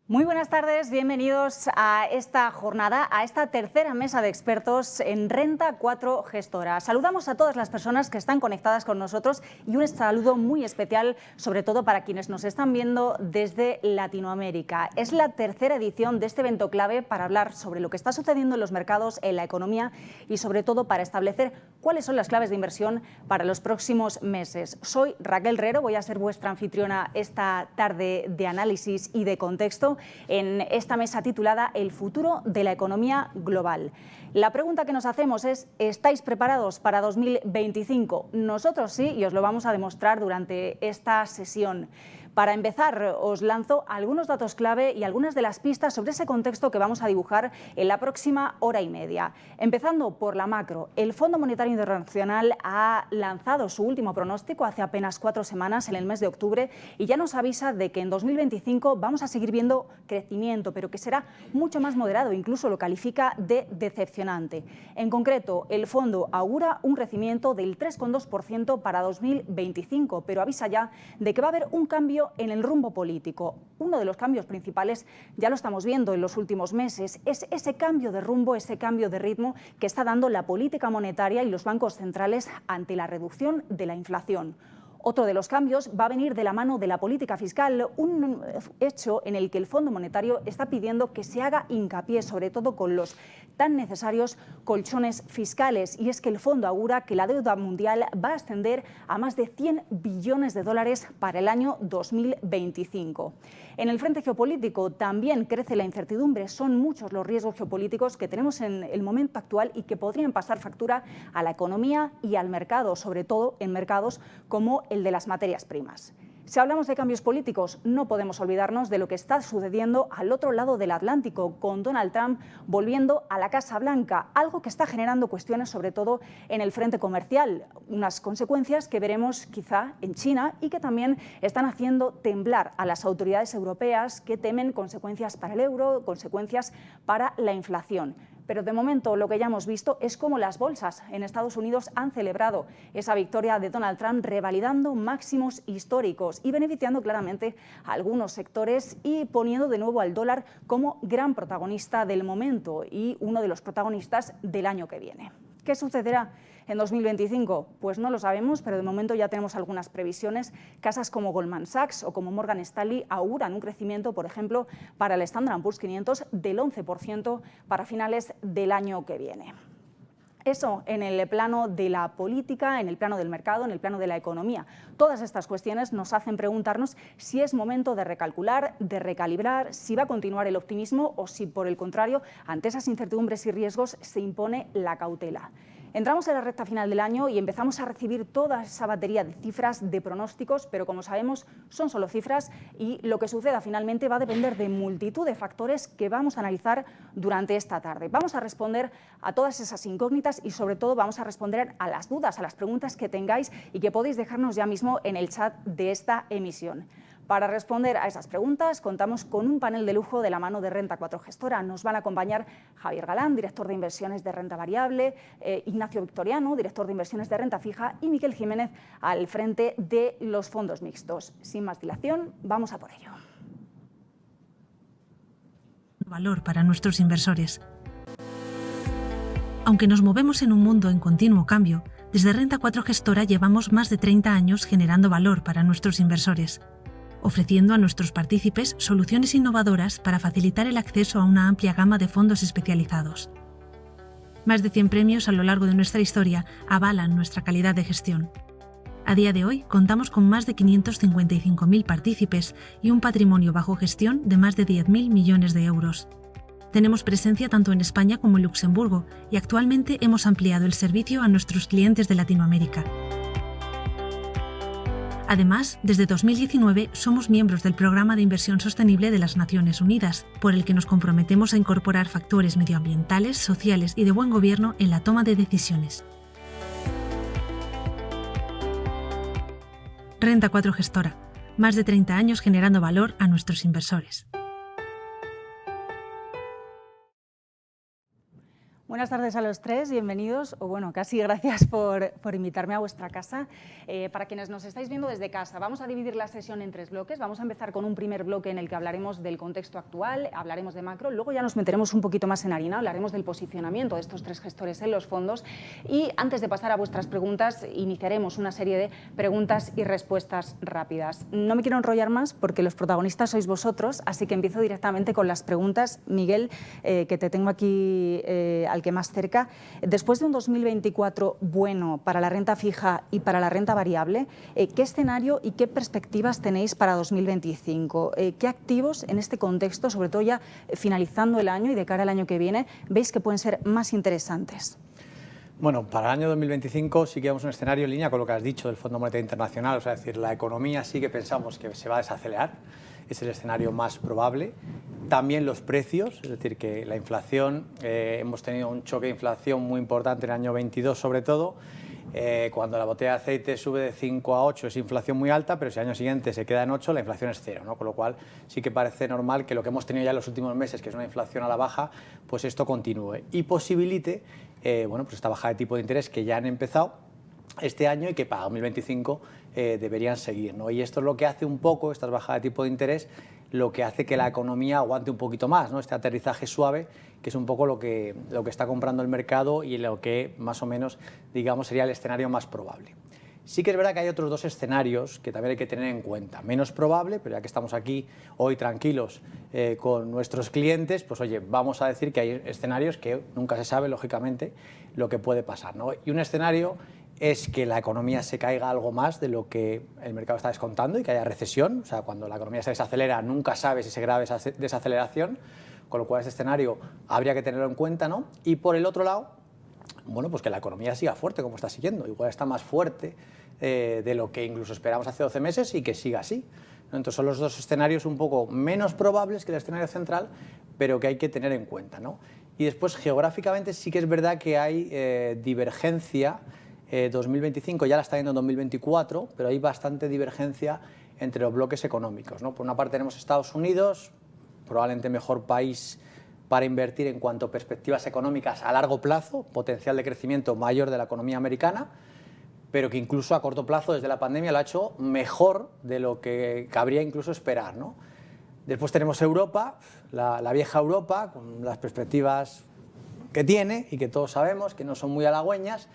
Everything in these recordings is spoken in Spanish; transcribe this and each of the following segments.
Muy buenas tardes, bienvenidos a esta jornada, a esta tercera mesa de expertos en Renta 4 Gestora. Saludamos a todas las personas que están conectadas con nosotros y un saludo muy especial, sobre todo para quienes nos están viendo desde Latinoamérica. Es la tercera edición de este evento clave para hablar sobre lo que está sucediendo en los mercados, en la economía y sobre todo para establecer cuáles son las claves de inversión para los próximos meses. Soy Raquel Rero, voy a ser vuestra anfitriona esta tarde de análisis y de contexto en esta mesa titulada El futuro de la economía global. La pregunta que nos hacemos es: ¿estáis preparados para 2025? Nosotros sí, y os lo vamos a demostrar durante esta sesión. Para empezar, os lanzo algunos datos clave y algunas de las pistas sobre ese contexto que vamos a dibujar en la próxima hora y media. Empezando por la macro, el Fondo Monetario Internacional ha lanzado su último pronóstico hace apenas 4 semanas, en el mes de octubre, y ya nos avisa de que en 2025 vamos a seguir viendo crecimiento, pero que será mucho más moderado, incluso lo califica de decepcionante. En concreto, el fondo augura un crecimiento del 3,2% para 2025, pero avisa ya de que va a haber un cambio en el rumbo político. Uno de los cambios principales, ya lo estamos viendo en los últimos meses, es ese cambio de rumbo, ese cambio de ritmo que está dando la política monetaria y los bancos centrales ante la reducción de la inflación. Otro de los cambios va a venir de la mano de la política fiscal, un hecho en el que el Fondo Monetario está pidiendo que se haga hincapié, sobre todo con los tan necesarios colchones fiscales. Y es que el fondo augura que la deuda mundial va a ascender a más de 100 billones de dólares para el año 2025. En el frente geopolítico también crece la incertidumbre. Son muchos los riesgos geopolíticos que tenemos en el momento actual y que podrían pasar factura a la economía y al mercado, sobre todo en mercados como el de las materias primas. Si hablamos de cambios políticos, no podemos olvidarnos de lo que está sucediendo al otro lado del Atlántico, con Donald Trump volviendo a la Casa Blanca, algo que está generando cuestiones sobre todo en el frente comercial, unas consecuencias que veremos quizá en China y que también están haciendo temblar a las autoridades europeas, que temen consecuencias para el euro, consecuencias para la inflación. Pero de momento lo que ya hemos visto es cómo las bolsas en Estados Unidos han celebrado esa victoria de Donald Trump, revalidando máximos históricos y beneficiando claramente a algunos sectores y poniendo de nuevo al dólar como gran protagonista del momento y uno de los protagonistas del año que viene. ¿Qué sucederá en 2025? Pues no lo sabemos, pero de momento ya tenemos algunas previsiones. Casas como Goldman Sachs o como Morgan Stanley auguran un crecimiento, por ejemplo, para el Standard & Poor's 500 del 11% para finales del año que viene. Eso en el plano de la política, en el plano del mercado, en el plano de la economía. Todas estas cuestiones nos hacen preguntarnos si es momento de recalcular, de recalibrar, si va a continuar el optimismo o si, por el contrario, ante esas incertidumbres y riesgos se impone la cautela. Entramos en la recta final del año y empezamos a recibir toda esa batería de cifras, de pronósticos, pero como sabemos son solo cifras y lo que suceda finalmente va a depender de multitud de factores que vamos a analizar durante esta tarde. Vamos a responder a todas esas incógnitas y sobre todo vamos a responder a las dudas, a las preguntas que tengáis y que podéis dejarnos ya mismo en el chat de esta emisión. Para responder a esas preguntas contamos con un panel de lujo de la mano de Renta 4 Gestora. Nos van a acompañar Javier Galán, director de inversiones de renta variable, Ignacio Victoriano, director de inversiones de renta fija, y Miquel Jiménez al frente de los fondos mixtos. Sin más dilación, vamos a por ello. Valor para nuestros inversores. Aunque nos movemos en un mundo en continuo cambio, desde Renta 4 Gestora llevamos más de 30 años generando valor para nuestros inversores, ofreciendo a nuestros partícipes soluciones innovadoras para facilitar el acceso a una amplia gama de fondos especializados. Más de 100 premios a lo largo de nuestra historia avalan nuestra calidad de gestión. A día de hoy contamos con más de 555.000 partícipes y un patrimonio bajo gestión de más de 10.000 millones de euros. Tenemos presencia tanto en España como en Luxemburgo y actualmente hemos ampliado el servicio a nuestros clientes de Latinoamérica. Además, desde 2019 somos miembros del Programa de Inversión Sostenible de las Naciones Unidas, por el que nos comprometemos a incorporar factores medioambientales, sociales y de buen gobierno en la toma de decisiones. Renta 4 Gestora. Más de 30 años generando valor a nuestros inversores. Buenas tardes a los tres, bienvenidos, o bueno, casi gracias por invitarme a vuestra casa. Para quienes nos estáis viendo desde casa, vamos a dividir la sesión en 3 bloques. Vamos a empezar con un primer bloque en el que hablaremos del contexto actual, hablaremos de macro, luego ya nos meteremos un poquito más en harina, hablaremos del posicionamiento de estos 3 gestores en los fondos y antes de pasar a vuestras preguntas, iniciaremos una serie de preguntas y respuestas rápidas. No me quiero enrollar más porque los protagonistas sois vosotros, así que empiezo directamente con las preguntas. Miguel, que te tengo aquí al que más cerca. Después de un 2024 bueno para la renta fija y para la renta variable, ¿qué escenario y qué perspectivas tenéis para 2025? ¿Qué activos en este contexto, sobre todo ya finalizando el año y de cara al año que viene, veis que pueden ser más interesantes? Bueno, para el año 2025 sí que vemos un escenario en línea con lo que has dicho del Fondo Monetario Internacional, o sea, es decir, la economía sí que pensamos que se va a desacelerar, es el escenario más probable. También los precios, es decir, que la inflación, hemos tenido un choque de inflación muy importante en el año 22 sobre todo, cuando la botella de aceite sube de 5 a 8 es inflación muy alta, pero si al año siguiente se queda en 8, la inflación es 0, ¿no? Con lo cual sí que parece normal que lo que hemos tenido ya en los últimos meses, que es una inflación a la baja, pues esto continúe y posibilite bueno, pues esta bajada de tipo de interés que ya han empezado este año y que para 2025 deberían seguir, ¿no? Y esto es lo que hace un poco, estas bajadas de tipo de interés, lo que hace que la economía aguante un poquito más, ¿no? Este aterrizaje suave, que es un poco lo que está comprando el mercado y lo que más o menos, digamos, sería el escenario más probable. Sí que es verdad que hay otros 2 escenarios que también hay que tener en cuenta. Menos probable, pero ya que estamos aquí hoy tranquilos con nuestros clientes, pues oye, vamos a decir que hay escenarios que nunca se sabe, lógicamente, lo que puede pasar, ¿no? Y un escenario es que la economía se caiga algo más de lo que el mercado está descontando y que haya recesión. O sea, cuando la economía se desacelera, nunca sabe si se grave esa desaceleración, con lo cual ese escenario habría que tenerlo en cuenta, ¿no? Y por el otro lado, bueno, pues que la economía siga fuerte como está siguiendo, igual está más fuerte de lo que incluso esperamos hace 12 meses y que siga así, ¿no? Entonces son los 2 escenarios un poco menos probables que el escenario central, pero que hay que tener en cuenta, ¿no? Y después geográficamente sí que es verdad que hay divergencia, 2025 ya la está viendo en 2024, pero hay bastante divergencia entre los bloques económicos, ¿no? Por una parte tenemos Estados Unidos, probablemente mejor país para invertir en cuanto a perspectivas económicas a largo plazo, potencial de crecimiento mayor de la economía americana, pero que incluso a corto plazo, desde la pandemia, lo ha hecho mejor de lo que cabría incluso esperar, ¿no? Después tenemos Europa, la vieja Europa, con las perspectivas que tiene y que todos sabemos que no son muy halagüeñas,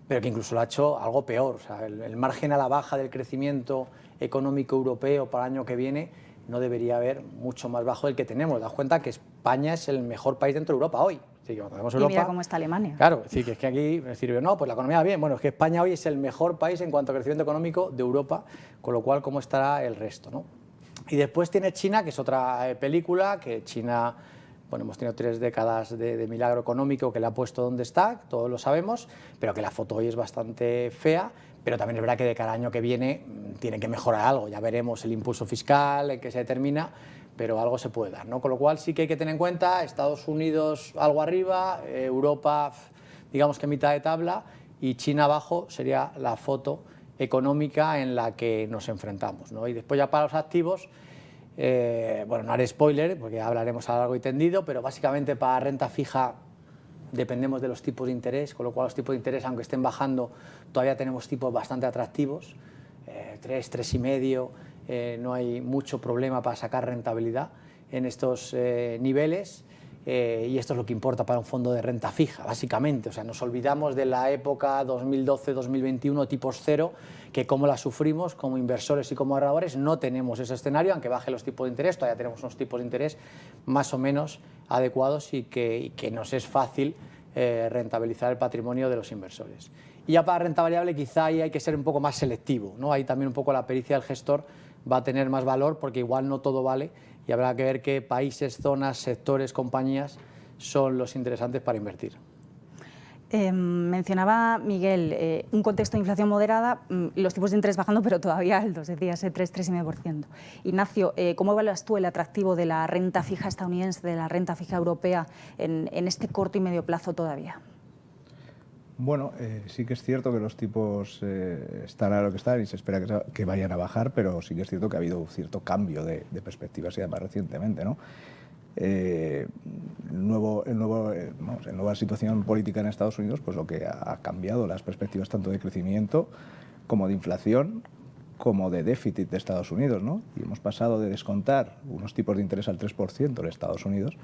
pero que incluso lo ha hecho algo peor. O sea, el margen a la baja del crecimiento económico europeo para el año que viene no debería haber mucho más bajo del que tenemos. Daos cuenta que España es el mejor país dentro de Europa hoy. Sí, que Europa, y mira cómo está Alemania. Claro, sí, que es que aquí sirve, no, pues la economía va bien. Bueno, es que España hoy es el mejor país en cuanto a crecimiento económico de Europa, con lo cual, ¿cómo estará el resto, no? Y después tiene China, que es otra película, que China, bueno, hemos tenido 3 décadas de milagro económico que le ha puesto donde está, todos lo sabemos, pero que la foto hoy es bastante fea. Pero también es verdad que de cada año que viene tiene que mejorar algo. Ya veremos el impulso fiscal en que se determina, pero algo se puede dar, ¿no? Con lo cual sí que hay que tener en cuenta Estados Unidos algo arriba, Europa digamos que mitad de tabla y China abajo sería la foto económica en la que nos enfrentamos, ¿no? Y después ya para los activos, bueno, no haré spoiler porque hablaremos a largo y tendido, pero básicamente para renta fija dependemos de los tipos de interés, con lo cual los tipos de interés, aunque estén bajando, todavía tenemos tipos bastante atractivos, 3, 3,5, no hay mucho problema para sacar rentabilidad en estos niveles, y esto es lo que importa para un fondo de renta fija, básicamente. O sea, nos olvidamos de la época 2012-2021, tipos cero, que como la sufrimos como inversores y como ahorradores, no tenemos ese escenario, aunque bajen los tipos de interés, todavía tenemos unos tipos de interés más o menos adecuados y que nos es fácil rentabilizar el patrimonio de los inversores. Y ya para renta variable quizá ahí hay que ser un poco más selectivo, ¿no? Ahí también un poco la pericia del gestor va a tener más valor porque igual no todo vale y habrá que ver qué países, zonas, sectores, compañías son los interesantes para invertir. Mencionaba Miguel un contexto de inflación moderada, los tipos de interés bajando, pero todavía altos, decías, 3,5%. Ignacio, ¿cómo evaluas tú el atractivo de la renta fija estadounidense, de la renta fija europea en este corto y medio plazo todavía? Bueno, sí que es cierto que los tipos están a lo que están y se espera que vayan a bajar, pero sí que es cierto que ha habido un cierto cambio de perspectivas y además recientemente, ¿no? nueva situación política en Estados Unidos, pues lo que ha cambiado las perspectivas tanto de crecimiento como de inflación, como de déficit de Estados Unidos, ¿no? Y hemos pasado de descontar unos tipos de interés al 3% en Estados Unidos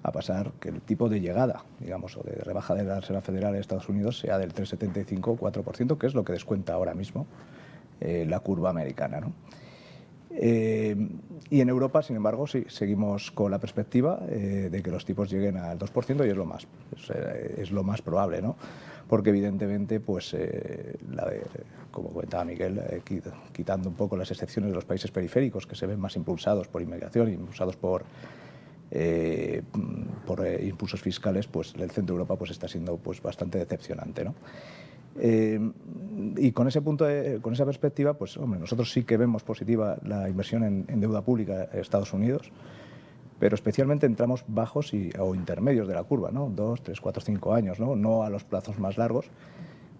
a pasar que el tipo de llegada, digamos, o de rebaja de la Reserva Federal de Estados Unidos sea del 3,75 o 4%, que es lo que descuenta ahora mismo la curva americana, ¿no? Y en Europa, sin embargo, sí, seguimos con la perspectiva de que los tipos lleguen al 2% y es lo más probable, ¿no? Porque evidentemente, pues, como comentaba Miguel, quitando un poco las excepciones de los países periféricos que se ven más impulsados por inmigración, impulsados por impulsos fiscales, pues el centro de Europa pues está siendo pues bastante decepcionante, ¿no? Y con esa perspectiva, pues hombre, nosotros sí que vemos positiva la inversión en deuda pública en Estados Unidos, pero especialmente en tramos bajos o intermedios de la curva, ¿no? 2, 3, 4, 5 años, ¿no? No a los plazos más largos,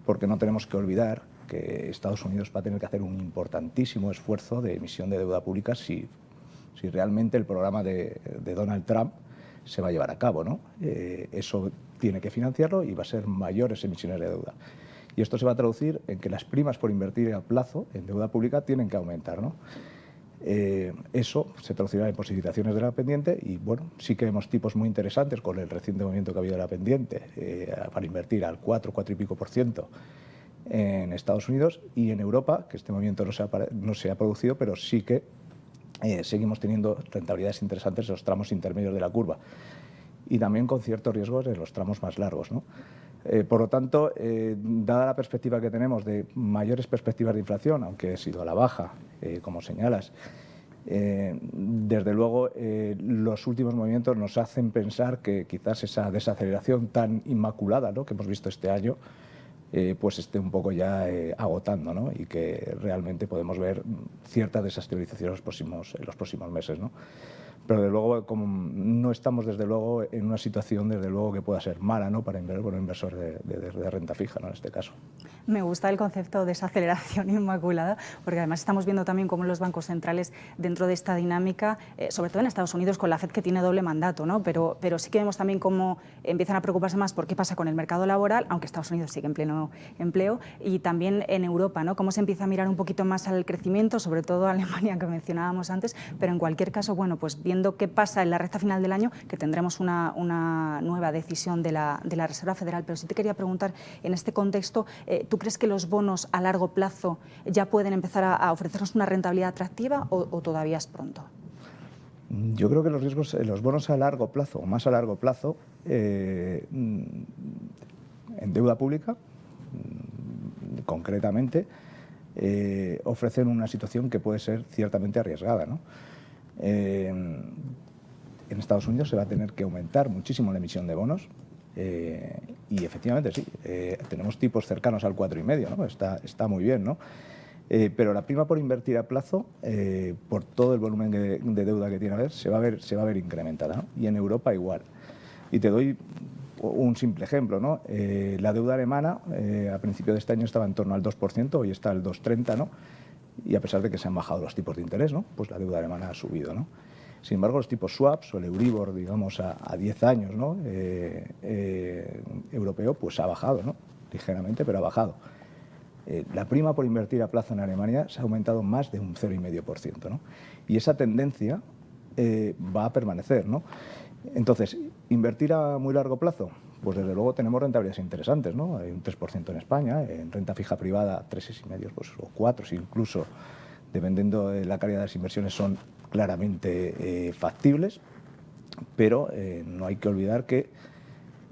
porque no tenemos que olvidar que Estados Unidos va a tener que hacer un importantísimo esfuerzo de emisión de deuda pública si realmente el programa de Donald Trump se va a llevar a cabo, ¿no? Eso tiene que financiarlo y va a ser mayores emisiones de deuda. Y esto se va a traducir en que las primas por invertir a plazo en deuda pública tienen que aumentar, ¿no? Eso se traducirá en posibilitaciones de la pendiente y, bueno, sí que vemos tipos muy interesantes con el reciente movimiento que ha habido de la pendiente para invertir al 4 y pico % en Estados Unidos y en Europa, que este movimiento no se ha producido, pero sí que seguimos teniendo rentabilidades interesantes en los tramos intermedios de la curva y también con ciertos riesgos en los tramos más largos, ¿no? Por lo tanto, dada la perspectiva que tenemos de mayores perspectivas de inflación, aunque ha sido a la baja, como señalas, desde luego los últimos movimientos nos hacen pensar que quizás esa desaceleración tan inmaculada, ¿no?, que hemos visto este año, pues esté un poco ya agotando, ¿no? Y que realmente podemos ver cierta desestabilización en los próximos meses, ¿no? Pero desde luego como no estamos desde luego en una situación desde luego que pueda ser mala, ¿no?, para un inversor de renta fija, ¿no?, en este caso. Me gusta el concepto de desaceleración inmaculada, porque además estamos viendo también cómo los bancos centrales dentro de esta dinámica, sobre todo en Estados Unidos con la FED que tiene doble mandato, ¿no? Pero sí que vemos también cómo empiezan a preocuparse más por qué pasa con el mercado laboral, aunque Estados Unidos sigue en pleno empleo, y también en Europa, ¿no?, cómo se empieza a mirar un poquito más al crecimiento, sobre todo Alemania que mencionábamos antes, pero en cualquier caso, bueno, pues viendo qué pasa en la recta final del año, que tendremos una nueva decisión de la Reserva Federal. Pero sí te quería preguntar, en este contexto, ¿tú crees que los bonos a largo plazo ya pueden empezar a ofrecernos una rentabilidad atractiva o todavía es pronto? Yo creo que los riesgos, los bonos a largo plazo o más a largo plazo, en deuda pública, concretamente, ofrecen una situación que puede ser ciertamente arriesgada, ¿no? En Estados Unidos se va a tener que aumentar muchísimo la emisión de bonos y efectivamente sí, tenemos tipos cercanos al 4,5, ¿no? Está muy bien, ¿no? Pero la prima por invertir a plazo, por todo el volumen de deuda que tiene a ver, se va a ver incrementada, ¿no? Y en Europa igual. Y te doy un simple ejemplo, ¿no? La deuda alemana a principio de este año estaba en torno al 2%, hoy está al 2,30, ¿no? Y a pesar de que se han bajado los tipos de interés, ¿no?, pues la deuda alemana ha subido, ¿no? Sin embargo, los tipos swaps o el Euribor, digamos, a 10 años, ¿no?, europeo, pues ha bajado, ¿no?, ligeramente, pero ha bajado. La prima por invertir a plazo en Alemania se ha aumentado más de un 0,5%, ¿no? Y esa tendencia va a permanecer, ¿no? Entonces, ¿invertir a muy largo plazo? Pues desde luego tenemos rentabilidades interesantes, ¿no? Hay un 3% en España, en renta fija privada 3,5, pues, o 4 incluso, dependiendo de la calidad de las inversiones, son claramente factibles, pero no hay que olvidar que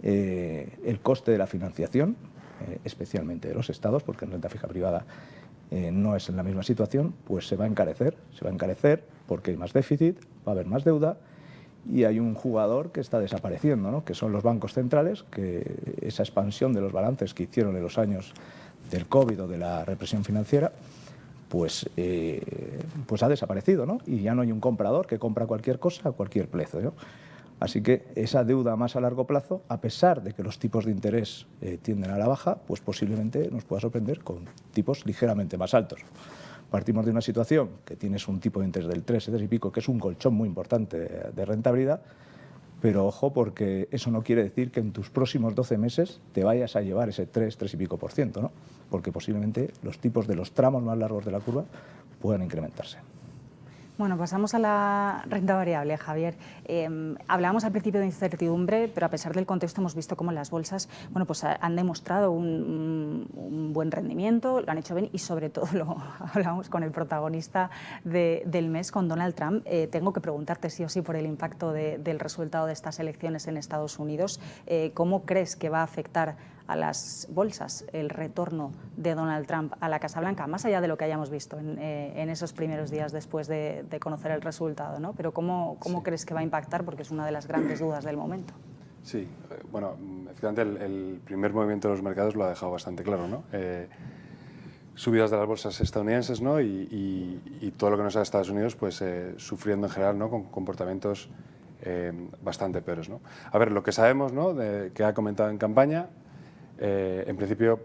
el coste de la financiación, especialmente de los estados, porque en renta fija privada no es en la misma situación, pues se va a encarecer porque hay más déficit, va a haber más deuda. Y hay un jugador que está desapareciendo, ¿no?, que son los bancos centrales, que esa expansión de los balances que hicieron en los años del COVID o de la represión financiera, pues ha desaparecido, ¿no? Y ya no hay un comprador que compra cualquier cosa a cualquier precio, ¿no? Así que esa deuda más a largo plazo, a pesar de que los tipos de interés tienden a la baja, pues posiblemente nos pueda sorprender con tipos ligeramente más altos. Partimos de una situación que tienes un tipo de interés del 3 y pico, que es un colchón muy importante de rentabilidad, pero ojo, porque eso no quiere decir que en tus próximos 12 meses te vayas a llevar ese 3 y pico por ciento, ¿no? Porque posiblemente los tipos de los tramos más largos de la curva puedan incrementarse. Bueno, pasamos a la renta variable, Javier. Hablábamos al principio de incertidumbre, pero a pesar del contexto hemos visto cómo las bolsas pues han demostrado un buen rendimiento, lo han hecho bien y sobre todo hablamos con el protagonista del mes, con Donald Trump. Tengo que preguntarte sí o sí por el impacto del resultado de estas elecciones en Estados Unidos. ¿Cómo crees que va a afectar a las bolsas el retorno de Donald Trump a la Casa Blanca, más allá de lo que hayamos visto en esos primeros días después de conocer el resultado, ¿no? Pero ¿cómo crees que va a impactar? Porque es una de las grandes dudas del momento. Sí, bueno, efectivamente el primer movimiento de los mercados lo ha dejado bastante claro, ¿no? Subidas de las bolsas estadounidenses, ¿no? y todo lo que no sea Estados Unidos, pues sufriendo en general, ¿no? Con comportamientos bastante peores, ¿no? A ver, lo que sabemos, ¿no? Que ha comentado en campaña, en principio,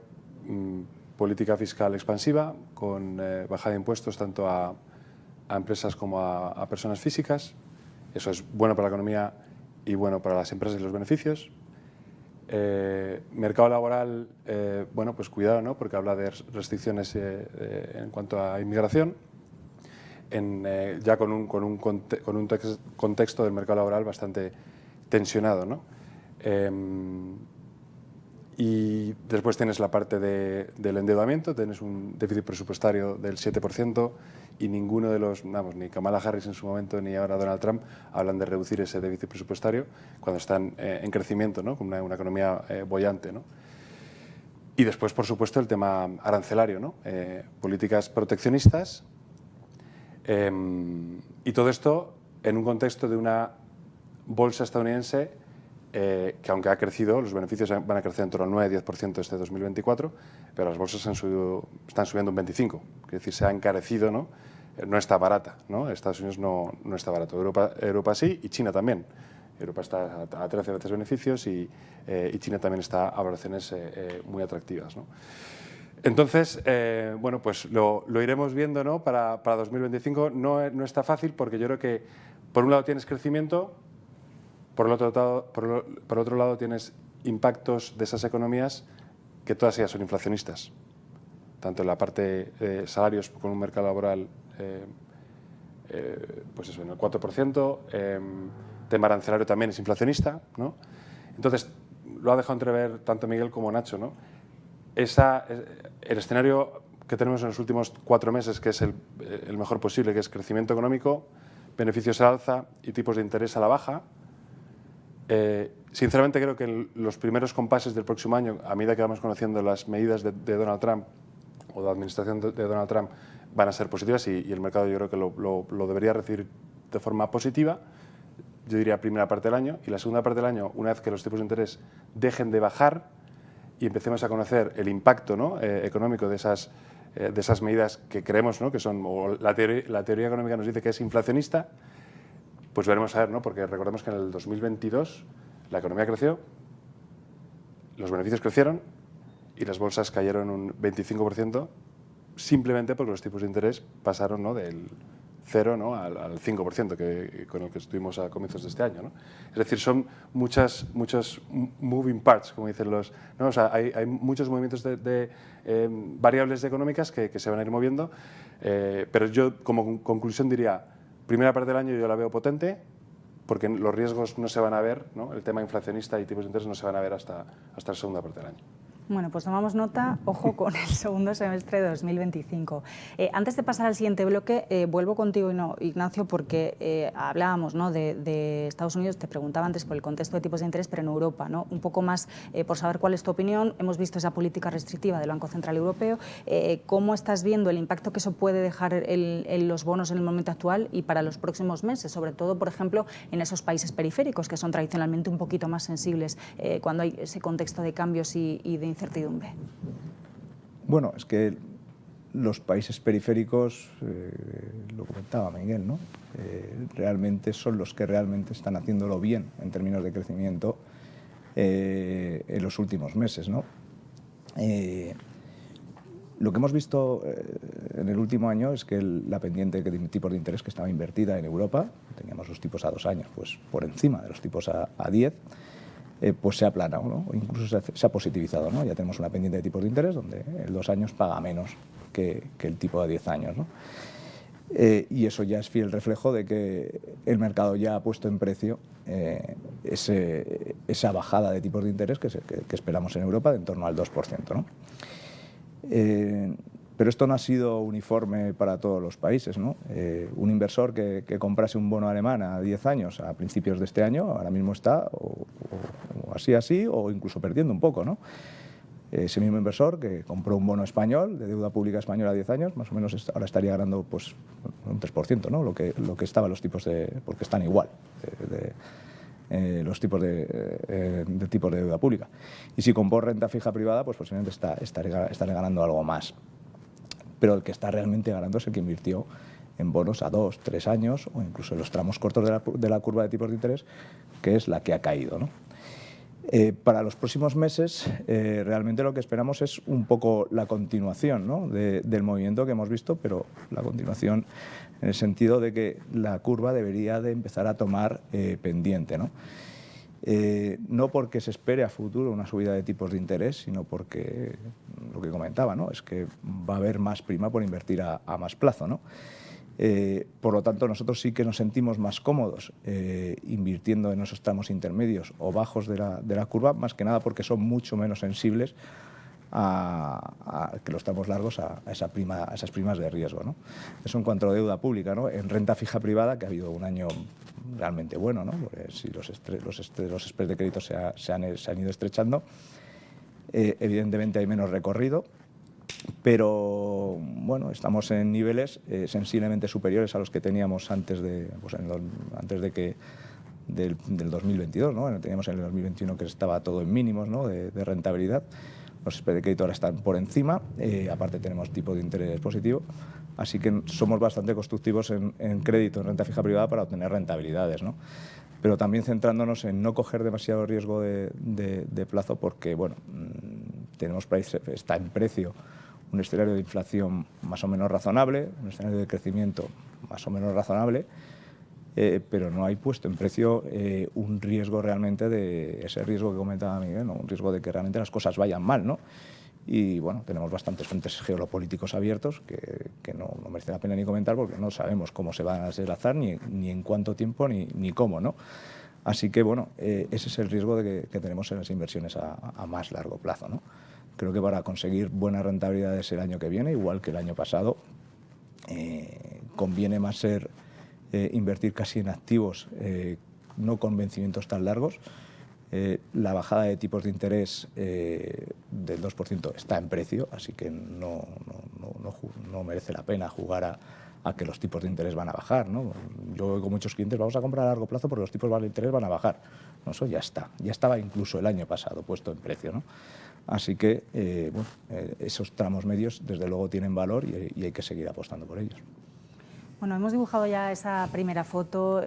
política fiscal expansiva, con bajada de impuestos tanto a empresas como a personas físicas. Eso es bueno para la economía y bueno para las empresas y los beneficios. Mercado laboral, bueno, pues cuidado, ¿no? Porque habla de restricciones en cuanto a inmigración, ya con un contexto del mercado laboral bastante tensionado, ¿no? Y después tienes la parte del endeudamiento, tienes un déficit presupuestario del 7% y ninguno de los, vamos, ni Kamala Harris en su momento ni ahora Donald Trump hablan de reducir ese déficit presupuestario cuando están en crecimiento, ¿no? Con una economía boyante, ¿no? Y después, por supuesto, el tema arancelario, ¿no? Políticas proteccionistas y todo esto en un contexto de una bolsa estadounidense que aunque ha crecido, los beneficios van a crecer en torno al 9-10% este 2024, pero las bolsas están subiendo un 25%, es decir, se ha encarecido, ¿no? No está barata, ¿no? Estados Unidos no está barato, Europa sí y China también. Europa está a 13 veces beneficios y China también está a valoraciones muy atractivas, ¿no? Entonces, bueno, pues lo iremos viendo, ¿no? Para 2025 no está fácil porque yo creo que por un lado tienes crecimiento, por otro lado tienes impactos de esas economías que todas ellas son inflacionistas, tanto en la parte de salarios con un mercado laboral pues eso, en el 4%, tema arancelario también es inflacionista, ¿no? Entonces, lo ha dejado entrever tanto Miguel como Nacho, ¿no? El escenario que tenemos en los últimos 4 meses, que es el mejor posible, que es crecimiento económico, beneficios al alza y tipos de interés a la baja. Sinceramente creo que en los primeros compases del próximo año, a medida que vamos conociendo las medidas de Donald Trump o de la administración de Donald Trump, van a ser positivas y el mercado yo creo que lo debería recibir de forma positiva. Yo diría primera parte del año, y la segunda parte del año, una vez que los tipos de interés dejen de bajar y empecemos a conocer el impacto, ¿no? Económico de esas medidas que creemos, ¿no? Que son, o la teoría económica nos dice que es inflacionista, pues veremos a ver, ¿no? Porque recordemos que en el 2022 la economía creció, los beneficios crecieron y las bolsas cayeron un 25% simplemente porque los tipos de interés pasaron, ¿no? Del 0, ¿no? al 5% con el que estuvimos a comienzos de este año, ¿no? Es decir, son muchos moving parts, como dicen los, ¿no? O sea, hay muchos movimientos de variables económicas que se van a ir moviendo, pero yo como conclusión diría, primera parte del año yo la veo potente, porque los riesgos no se van a ver, ¿no? El tema inflacionista y tipos de interés no se van a ver hasta la segunda parte del año. Bueno, pues tomamos nota, ojo con el segundo semestre de 2025. Antes de pasar al siguiente bloque, vuelvo contigo, Ignacio, porque hablábamos, ¿no? de Estados Unidos, te preguntaba antes por el contexto de tipos de interés, pero en Europa, ¿no? Un poco más por saber cuál es tu opinión. Hemos visto esa política restrictiva del Banco Central Europeo. ¿Cómo estás viendo el impacto que eso puede dejar en los bonos en el momento actual y para los próximos meses? Sobre todo, por ejemplo, en esos países periféricos que son tradicionalmente un poquito más sensibles cuando hay ese contexto de cambios y de incertidumbre. Bueno, es que los países periféricos, lo comentaba Miguel, ¿no? Realmente son los que realmente están haciéndolo bien en términos de crecimiento en los últimos meses, ¿no? Lo que hemos visto en el último año es que la pendiente de tipos de interés que estaba invertida en Europa, teníamos los tipos a 2 años pues por encima de los tipos a 10, pues se ha aplanado, ¿no? O incluso se ha positivizado, ¿no? Ya tenemos una pendiente de tipos de interés donde el 2 años paga menos que el tipo de 10 años, ¿no? Y eso ya es fiel reflejo de que el mercado ya ha puesto en precio esa bajada de tipos de interés que esperamos en Europa de en torno al 2%, ¿no? Pero esto no ha sido uniforme para todos los países, ¿no? Un inversor que comprase un bono alemán a 10 años a principios de este año, ahora mismo está o así, o incluso perdiendo un poco, ¿no? Ese mismo inversor que compró un bono español, de deuda pública española a 10 años, más o menos ahora estaría ganando pues, un 3%, ¿no? Lo que estaban los tipos porque están igual, los tipos de tipos de deuda pública. Y si compró renta fija privada, pues posiblemente estaré ganando algo más. Pero el que está realmente ganando es el que invirtió en bonos a 2, 3 años o incluso en los tramos cortos de la curva de tipos de interés, que es la que ha caído, ¿no? Para los próximos meses, realmente lo que esperamos es un poco la continuación, ¿no? del movimiento que hemos visto, pero la continuación en el sentido de que la curva debería de empezar a tomar pendiente, ¿no? No porque se espere a futuro una subida de tipos de interés, sino porque, lo que comentaba, ¿no? Es que va a haber más prima por invertir a más plazo, ¿no? Por lo tanto, nosotros sí que nos sentimos más cómodos invirtiendo en esos tramos intermedios o bajos de la curva, más que nada porque son mucho menos sensibles que los tramos largos a esas primas de riesgo, ¿no? Eso en cuanto a deuda pública, ¿no? En renta fija privada, que ha habido un año realmente bueno, ¿no? Porque si los spreads de crédito se han ido estrechando, evidentemente hay menos recorrido, pero bueno, estamos en niveles sensiblemente superiores a los que teníamos antes del 2022, ¿no? Teníamos en el 2021 que estaba todo en mínimos, ¿no? de rentabilidad. Los spreads de crédito ahora están por encima, aparte tenemos tipo de interés positivo, así que somos bastante constructivos en crédito, en renta fija privada, para obtener rentabilidades, ¿no? Pero también centrándonos en no coger demasiado riesgo de plazo, porque bueno, está en precio un escenario de inflación más o menos razonable, un escenario de crecimiento más o menos razonable, pero no hay puesto en precio un riesgo realmente de ese riesgo que comentaba Miguel, ¿no? Un riesgo de que realmente las cosas vayan mal, ¿no? Y bueno, tenemos bastantes frentes geopolíticos abiertos que no merece la pena ni comentar, porque no sabemos cómo se van a deslazar, ni en cuánto tiempo, ni cómo, ¿no? Así que bueno, ese es el riesgo que tenemos en las inversiones a más largo plazo, ¿no? Creo que para conseguir buenas rentabilidades el año que viene, igual que el año pasado, conviene más invertir casi en activos, no con vencimientos tan largos. La bajada de tipos de interés del 2% está en precio, así que no merece la pena jugar a que los tipos de interés van a bajar, ¿no? Yo oigo muchos clientes, vamos a comprar a largo plazo porque los tipos de interés van a bajar. No, eso ya estaba incluso el año pasado puesto en precio, ¿no? Así que esos tramos medios desde luego tienen valor y hay que seguir apostando por ellos. Bueno, hemos dibujado ya esa primera foto,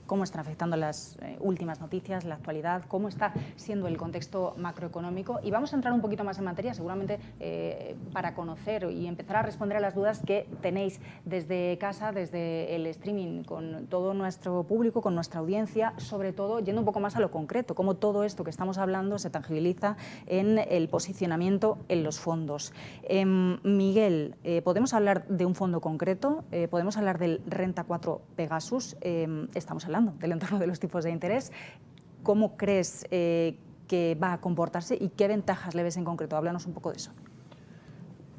cómo están afectando las últimas noticias, la actualidad, cómo está siendo el contexto macroeconómico, y vamos a entrar un poquito más en materia, seguramente para conocer y empezar a responder a las dudas que tenéis desde casa, desde el streaming, con todo nuestro público, con nuestra audiencia, sobre todo yendo un poco más a lo concreto, cómo todo esto que estamos hablando se tangibiliza en el posicionamiento en los fondos. Miguel, ¿podemos hablar de un fondo concreto? ¿Podemos hablar del Renta 4 Pegasus? Estamos hablando del entorno de los tipos de interés. ¿Cómo crees que va a comportarse y qué ventajas le ves en concreto? Háblanos un poco de eso.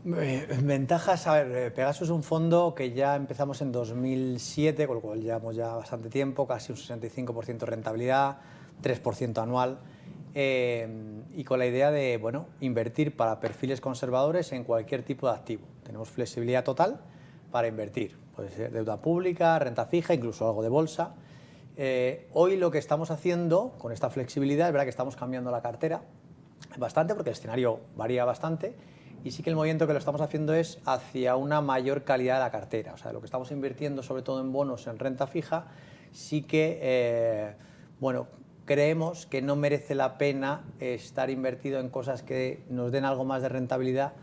Ventajas, a ver, Pegasus es un fondo que ya empezamos en 2007, con lo cual llevamos ya bastante tiempo, casi un 65% de rentabilidad, 3% anual, y con la idea de, bueno, invertir para perfiles conservadores en cualquier tipo de activo. Tenemos flexibilidad total para invertir, puede ser deuda pública, renta fija, incluso algo de bolsa. Hoy lo que estamos haciendo con esta flexibilidad, es verdad que estamos cambiando la cartera bastante porque el escenario varía bastante, y sí que el movimiento que lo estamos haciendo es hacia una mayor calidad de la cartera. O sea, lo que estamos invirtiendo sobre todo en bonos, en renta fija, sí que, bueno, creemos que no merece la pena estar invertido en cosas que nos den algo más de rentabilidad,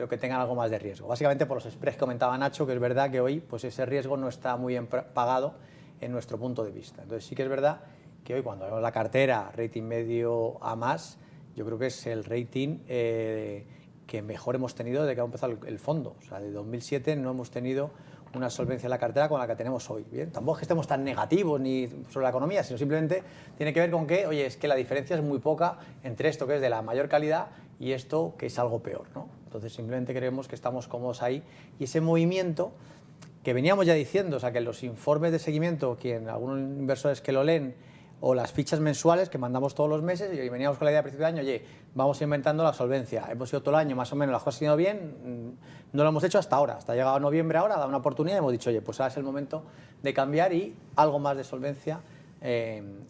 pero que tengan algo más de riesgo. Básicamente por los spreads que comentaba Nacho, que es verdad que hoy pues ese riesgo no está muy bien pagado en nuestro punto de vista. Entonces sí que es verdad que hoy cuando vemos la cartera rating medio a más, yo creo que es el rating que mejor hemos tenido desde que ha empezado el fondo. O sea, de 2007 no hemos tenido una solvencia en la cartera con la que tenemos hoy. Bien, tampoco es que estemos tan negativos ni sobre la economía, sino simplemente tiene que ver con que, oye, es que la diferencia es muy poca entre esto que es de la mayor calidad y esto que es algo peor, ¿no? Entonces simplemente creemos que estamos cómodos ahí y ese movimiento que veníamos ya diciendo, o sea, que los informes de seguimiento, quien algunos inversores que lo leen, o las fichas mensuales que mandamos todos los meses, y veníamos con la idea a principio de año, oye, vamos inventando la solvencia, hemos ido todo el año más o menos, las cosas han ido bien, no lo hemos hecho hasta ahora, hasta llegado a noviembre ahora, ha dado una oportunidad y hemos dicho, oye, pues ahora es el momento de cambiar y algo más de solvencia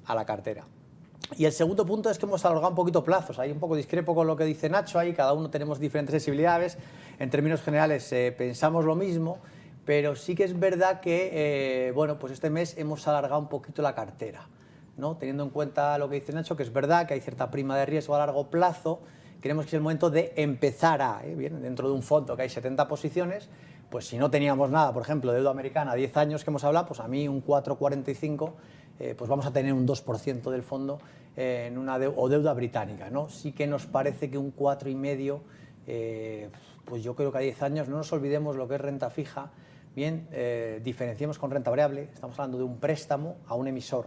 a la cartera. Y el segundo punto es que hemos alargado un poquito plazos, ahí un poco discrepo con lo que dice Nacho, ahí cada uno tenemos diferentes sensibilidades, en términos generales pensamos lo mismo, pero sí que es verdad que, bueno, pues este mes hemos alargado un poquito la cartera, ¿no? Teniendo en cuenta lo que dice Nacho, que es verdad que hay cierta prima de riesgo a largo plazo, creemos que es el momento de empezar a, bien, dentro de un fondo que hay 70 posiciones, pues si no teníamos nada, por ejemplo, deuda americana a 10 años que hemos hablado, pues a mí un 4,45, pues vamos a tener un 2% del fondo en una o deuda británica, ¿no? Sí que nos parece que un 4,5, pues yo creo que a 10 años, no nos olvidemos lo que es renta fija, bien, diferenciemos con renta variable, estamos hablando de un préstamo a un emisor.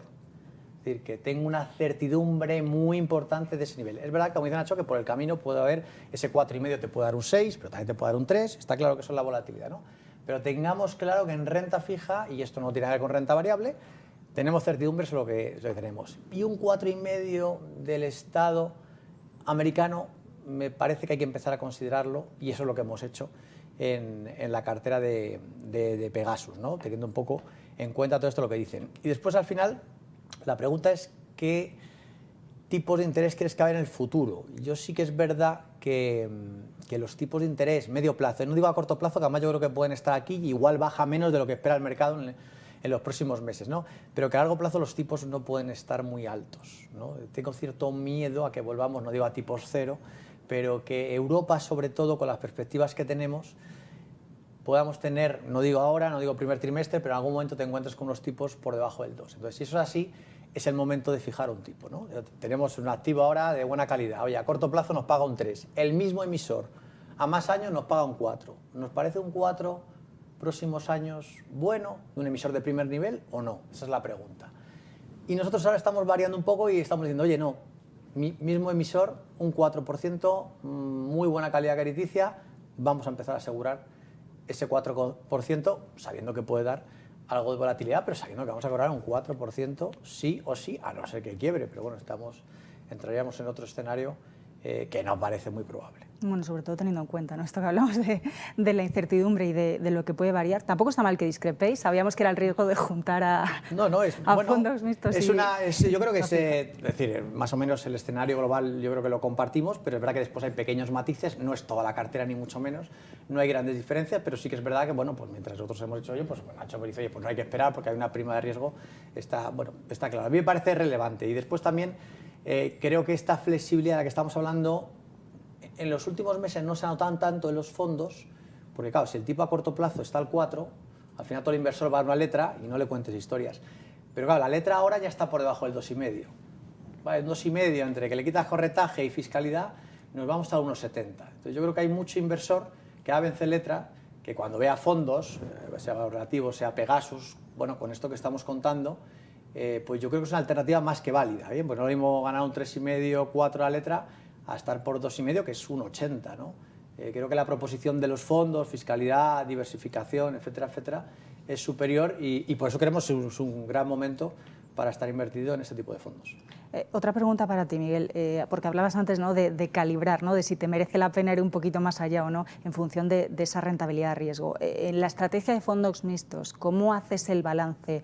Es decir, que tengo una certidumbre muy importante de ese nivel. Es verdad, como dice Nacho, que por el camino puede haber ese 4,5 te puede dar un 6, pero también te puede dar un 3, está claro que eso es la volatilidad, ¿no? Pero tengamos claro que en renta fija, y esto no tiene que ver con renta variable, tenemos certidumbre sobre lo que tenemos. Y un 4,5 del Estado americano me parece que hay que empezar a considerarlo, y eso es lo que hemos hecho en la cartera de Pegasus, ¿no? Teniendo un poco en cuenta todo esto lo que dicen. Y después, al final, la pregunta es qué tipos de interés crees que va a haber en el futuro. Yo sí que es verdad que los tipos de interés medio plazo, no digo a corto plazo, que además yo creo que pueden estar aquí, y igual baja menos de lo que espera el mercado en los próximos meses, ¿no? Pero que a largo plazo los tipos no pueden estar muy altos, ¿no? Tengo cierto miedo a que volvamos, no digo a tipos cero, pero que Europa, sobre todo con las perspectivas que tenemos, podamos tener, no digo ahora, no digo primer trimestre, pero en algún momento te encuentres con unos tipos por debajo del 2. Entonces, si eso es así, es el momento de fijar un tipo, ¿no? Tenemos un activo ahora de buena calidad. Oye, a corto plazo nos paga un 3. El mismo emisor, a más años nos paga un 4. ¿Nos parece un 4 próximos años bueno, de un emisor de primer nivel o no? Esa es la pregunta. Y nosotros ahora estamos variando un poco y estamos diciendo, oye, no, mismo emisor, un 4%, muy buena calidad crediticia, vamos a empezar a asegurar ese 4%, sabiendo que puede dar algo de volatilidad, pero sabiendo que vamos a cobrar un 4% sí o sí, a no ser que quiebre, pero bueno, entraríamos en otro escenario que no parece muy probable. Bueno, sobre todo teniendo en cuenta, ¿no?, esto que hablamos de la incertidumbre y de lo que puede variar. Tampoco está mal que discrepéis, sabíamos que era el riesgo de juntar a fondos mixtos. Yo creo que es decir, más o menos el escenario global yo creo que lo compartimos, pero es verdad que después hay pequeños matices, no es toda la cartera ni mucho menos, no hay grandes diferencias, pero sí que es verdad que, bueno, pues mientras nosotros hemos dicho, oye, pues Nacho me dice, oye, pues no hay que esperar porque hay una prima de riesgo, está claro. A mí me parece relevante y después también creo que esta flexibilidad de la que estamos hablando en los últimos meses no se ha notado tanto en los fondos, porque claro, si el tipo a corto plazo está al 4, al final todo el inversor va a una letra y no le cuentes historias. Pero claro, la letra ahora ya está por debajo del 2,5. Vale, un 2,5 entre que le quitas corretaje y fiscalidad, nos vamos a unos 70. Entonces yo creo que hay mucho inversor que va a vencer letra, que cuando vea fondos, sea relativo, sea Pegasus, bueno, con esto que estamos contando, pues yo creo que es una alternativa más que válida. Bien, pues no lo mismo ganar un 3,5, 4 a letra, a estar por 2,5, que es un 80, ¿no? Creo que la proposición de los fondos, fiscalidad, diversificación, etcétera, etcétera, es superior y por eso creemos que es un gran momento para estar invertido en este tipo de fondos. Otra pregunta para ti, Miguel, porque hablabas antes, ¿no?, de calibrar, ¿no?, de si te merece la pena ir un poquito más allá o no en función de esa rentabilidad de riesgo. En la estrategia de fondos mixtos, ¿cómo haces el balance?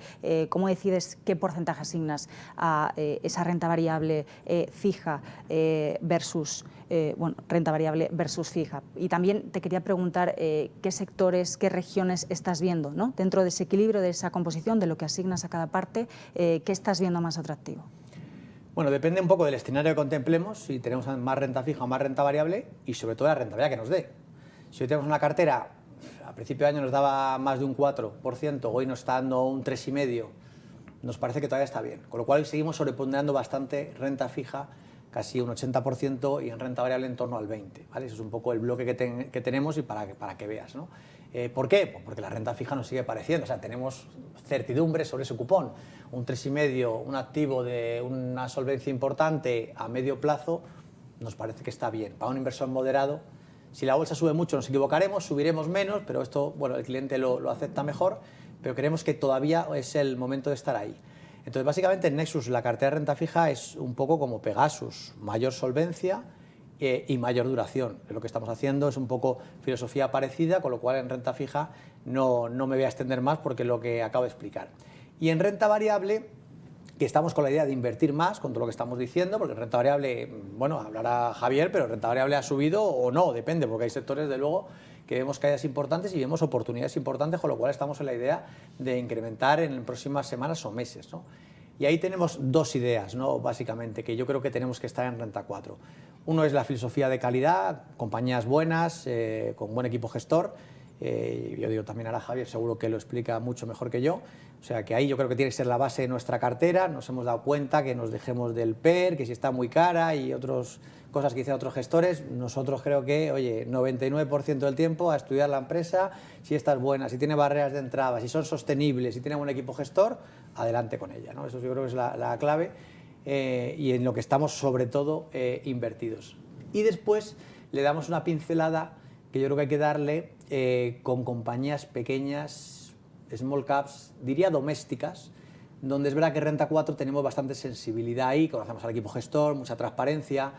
¿Cómo decides qué porcentaje asignas a esa renta variable fija versus renta variable versus fija? Y también te quería preguntar qué sectores, qué regiones estás viendo, ¿no?, dentro de ese equilibrio, de esa composición, de lo que asignas a cada parte, ¿qué estás viendo más atractivo? Bueno, depende un poco del escenario que contemplemos, si tenemos más renta fija o más renta variable y sobre todo la rentabilidad que nos dé. Si hoy tenemos una cartera, a principio de año nos daba más de un 4%, hoy nos está dando un 3,5%, nos parece que todavía está bien. Con lo cual seguimos sobreponderando bastante renta fija, casi un 80%, y en renta variable en torno al 20%. ¿Vale? Eso es un poco el bloque que tenemos y para que veas, ¿no? ¿Por qué? Pues porque la renta fija nos sigue pareciendo, o sea, tenemos certidumbre sobre ese cupón. Un 3,5%, un activo de una solvencia importante a medio plazo, nos parece que está bien. Para un inversor moderado, si la bolsa sube mucho nos equivocaremos, subiremos menos, pero esto, bueno, el cliente lo acepta mejor, pero creemos que todavía es el momento de estar ahí. Entonces, básicamente en Nexus la cartera de renta fija es un poco como Pegasus, mayor solvencia y mayor duración. Lo que estamos haciendo es un poco filosofía parecida, con lo cual en renta fija no me voy a extender más porque es lo que acabo de explicar. Y en renta variable, que estamos con la idea de invertir más con todo lo que estamos diciendo, porque en renta variable, bueno, hablará Javier, pero renta variable ha subido o no, depende, porque hay sectores, de luego, que vemos caídas importantes y vemos oportunidades importantes, con lo cual estamos en la idea de incrementar en próximas semanas o meses, ¿no? Y ahí tenemos dos ideas, ¿no? Básicamente, que yo creo que tenemos que estar en renta 4. Uno es la filosofía de calidad, compañías buenas, con buen equipo gestor. Yo digo también ahora Javier, seguro que lo explica mucho mejor que yo. O sea que ahí yo creo que tiene que ser la base de nuestra cartera. Nos hemos dado cuenta que nos dejemos del PER, que si está muy cara y otras cosas que dicen otros gestores. Nosotros creo que, oye, 99% del tiempo a estudiar la empresa, si está buena, si tiene barreras de entrada, si son sostenibles, si tiene un equipo gestor, adelante con ella, ¿no? Eso yo creo que es la clave y en lo que estamos sobre todo invertidos. Y después le damos una pincelada que yo creo que hay que darle con compañías pequeñas, small caps, diría domésticas, donde es verdad que Renta 4 tenemos bastante sensibilidad ahí, conocemos al equipo gestor, mucha transparencia,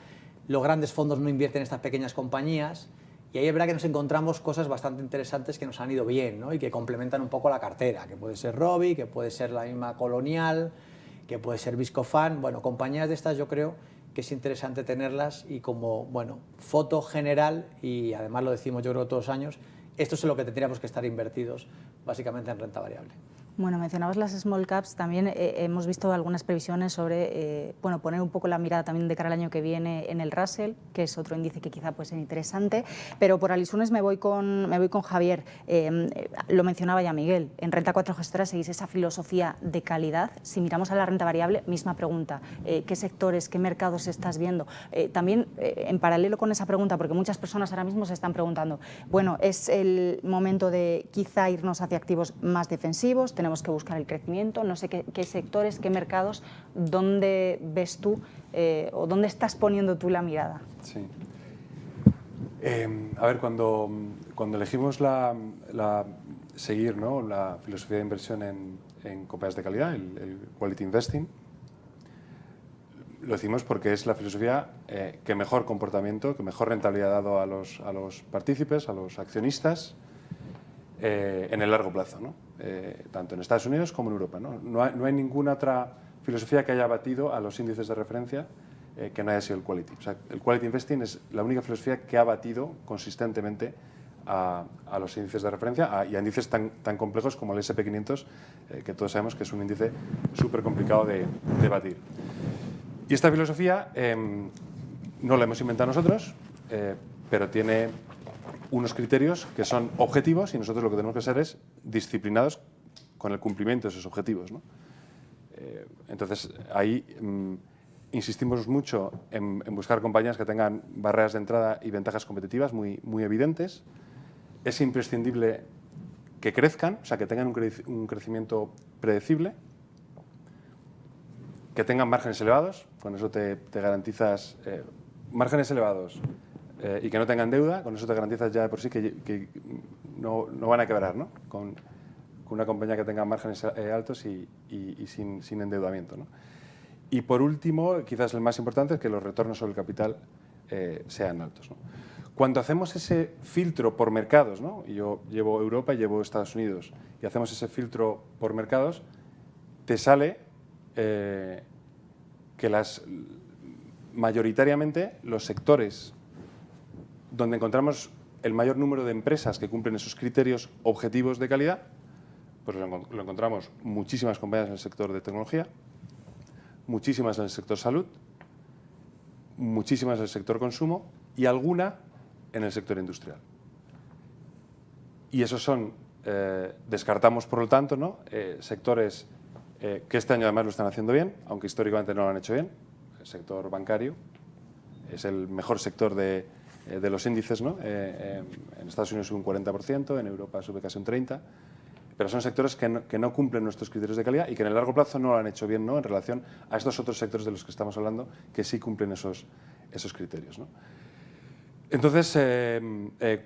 los grandes fondos no invierten en estas pequeñas compañías y ahí es verdad que nos encontramos cosas bastante interesantes que nos han ido bien, ¿no? Y que complementan un poco la cartera, que puede ser Robi, que puede ser la misma Colonial, que puede ser Viscofan. Bueno, compañías de estas yo creo que es interesante tenerlas y como, bueno, foto general, y además lo decimos yo creo todos los años, esto es en lo que tendríamos que estar invertidos básicamente en renta variable. Bueno, mencionabas las small caps, también hemos visto algunas previsiones sobre bueno, poner un poco la mirada también de cara al año que viene en el Russell, que es otro índice que quizá puede ser interesante, pero por Alisunes me voy con Javier. Lo mencionaba ya Miguel, en Renta 4 Gestora seguís esa filosofía de calidad. Si miramos a la renta variable, misma pregunta, ¿qué sectores, qué mercados estás viendo? También en paralelo con esa pregunta, porque muchas personas ahora mismo se están preguntando, bueno, es el momento de quizá irnos hacia activos más defensivos, tenemos que buscar el crecimiento, no sé qué sectores, qué mercados, dónde ves tú o dónde estás poniendo tú la mirada. Sí. A ver, cuando elegimos seguir, ¿no?, la filosofía de inversión en compañías de calidad, el Quality Investing, lo decimos porque es la filosofía que mejor comportamiento, que mejor rentabilidad ha dado a los partícipes, a los accionistas, en el largo plazo, ¿no? Tanto en Estados Unidos como en Europa, ¿no? No hay ninguna otra filosofía que haya batido a los índices de referencia que no haya sido el Quality. O sea, el Quality Investing es la única filosofía que ha batido consistentemente a los índices de referencia y a índices tan complejos como el SP500, que todos sabemos que es un índice súper complicado de batir. Y esta filosofía no la hemos inventado nosotros, pero tiene unos criterios que son objetivos y nosotros lo que tenemos que ser es disciplinados con el cumplimiento de esos objetivos, ¿no? Entonces, ahí insistimos mucho en buscar compañías que tengan barreras de entrada y ventajas competitivas muy evidentes. Es imprescindible que crezcan, o sea, que tengan un crecimiento predecible, que tengan márgenes elevados, con eso te garantizas márgenes elevados, y que no tengan deuda, con eso te garantizas ya de por sí que no van a quebrar, ¿no? Con una compañía que tenga márgenes altos y sin endeudamiento, ¿no? Y por último, quizás el más importante, es que los retornos sobre el capital sean altos, ¿no? Cuando hacemos ese filtro por mercados, ¿no?, y yo llevo Europa y llevo Estados Unidos, y hacemos ese filtro por mercados, te sale que mayoritariamente los sectores donde encontramos el mayor número de empresas que cumplen esos criterios objetivos de calidad, pues lo encontramos muchísimas compañías en el sector de tecnología, muchísimas en el sector salud, muchísimas en el sector consumo y alguna en el sector industrial. Y esos son, descartamos por lo tanto, ¿no? Sectores que este año además lo están haciendo bien, aunque históricamente no lo han hecho bien. El sector bancario es el mejor sector de los índices, ¿no? En Estados Unidos sube un 40%, en Europa sube casi un 30%, pero son sectores que no cumplen nuestros criterios de calidad y que en el largo plazo no lo han hecho bien, ¿no? En relación a estos otros sectores de los que estamos hablando que sí cumplen esos criterios, ¿no? Entonces,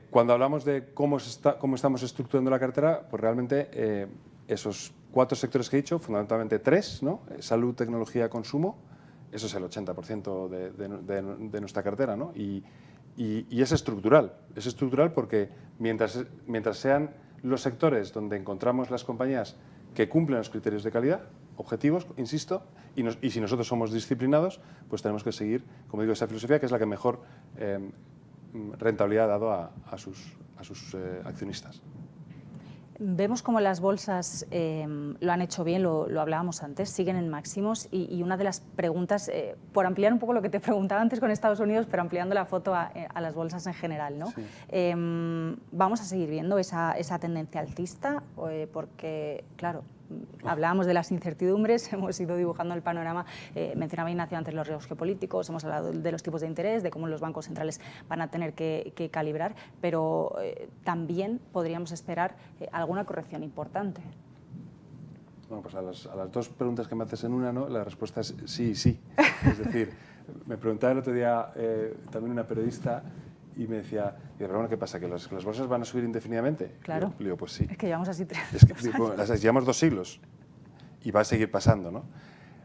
cuando hablamos de cómo estamos estructurando la cartera, pues realmente esos 4 sectores que he dicho, fundamentalmente 3, ¿no? Salud, tecnología, consumo, eso es el 80% de nuestra cartera, ¿no? Y es estructural porque mientras sean los sectores donde encontramos las compañías que cumplen los criterios de calidad, objetivos, insisto, y si nosotros somos disciplinados, pues tenemos que seguir, como digo, esa filosofía que es la que mejor rentabilidad ha dado a sus accionistas. Vemos como las bolsas lo han hecho bien, lo hablábamos antes, siguen en máximos y una de las preguntas, por ampliar un poco lo que te preguntaba antes con Estados Unidos, pero ampliando la foto a las bolsas en general, ¿no? Sí. ¿Vamos a seguir viendo esa tendencia alcista? Porque, claro, hablábamos de las incertidumbres, hemos ido dibujando el panorama, mencionaba Ignacio antes los riesgos geopolíticos, hemos hablado de los tipos de interés, de cómo los bancos centrales van a tener que calibrar, pero también podríamos esperar alguna corrección importante. Bueno, pues a las 2 preguntas que me haces en una, ¿no? La respuesta es sí y sí. Es decir, me preguntaba el otro día también una periodista y me decía, pero bueno, ¿qué pasa? ¿Que las bolsas van a subir indefinidamente? Claro. Y digo, pues sí. Es que llevamos así 3 Es que llevamos 2 siglos y va a seguir pasando, ¿no?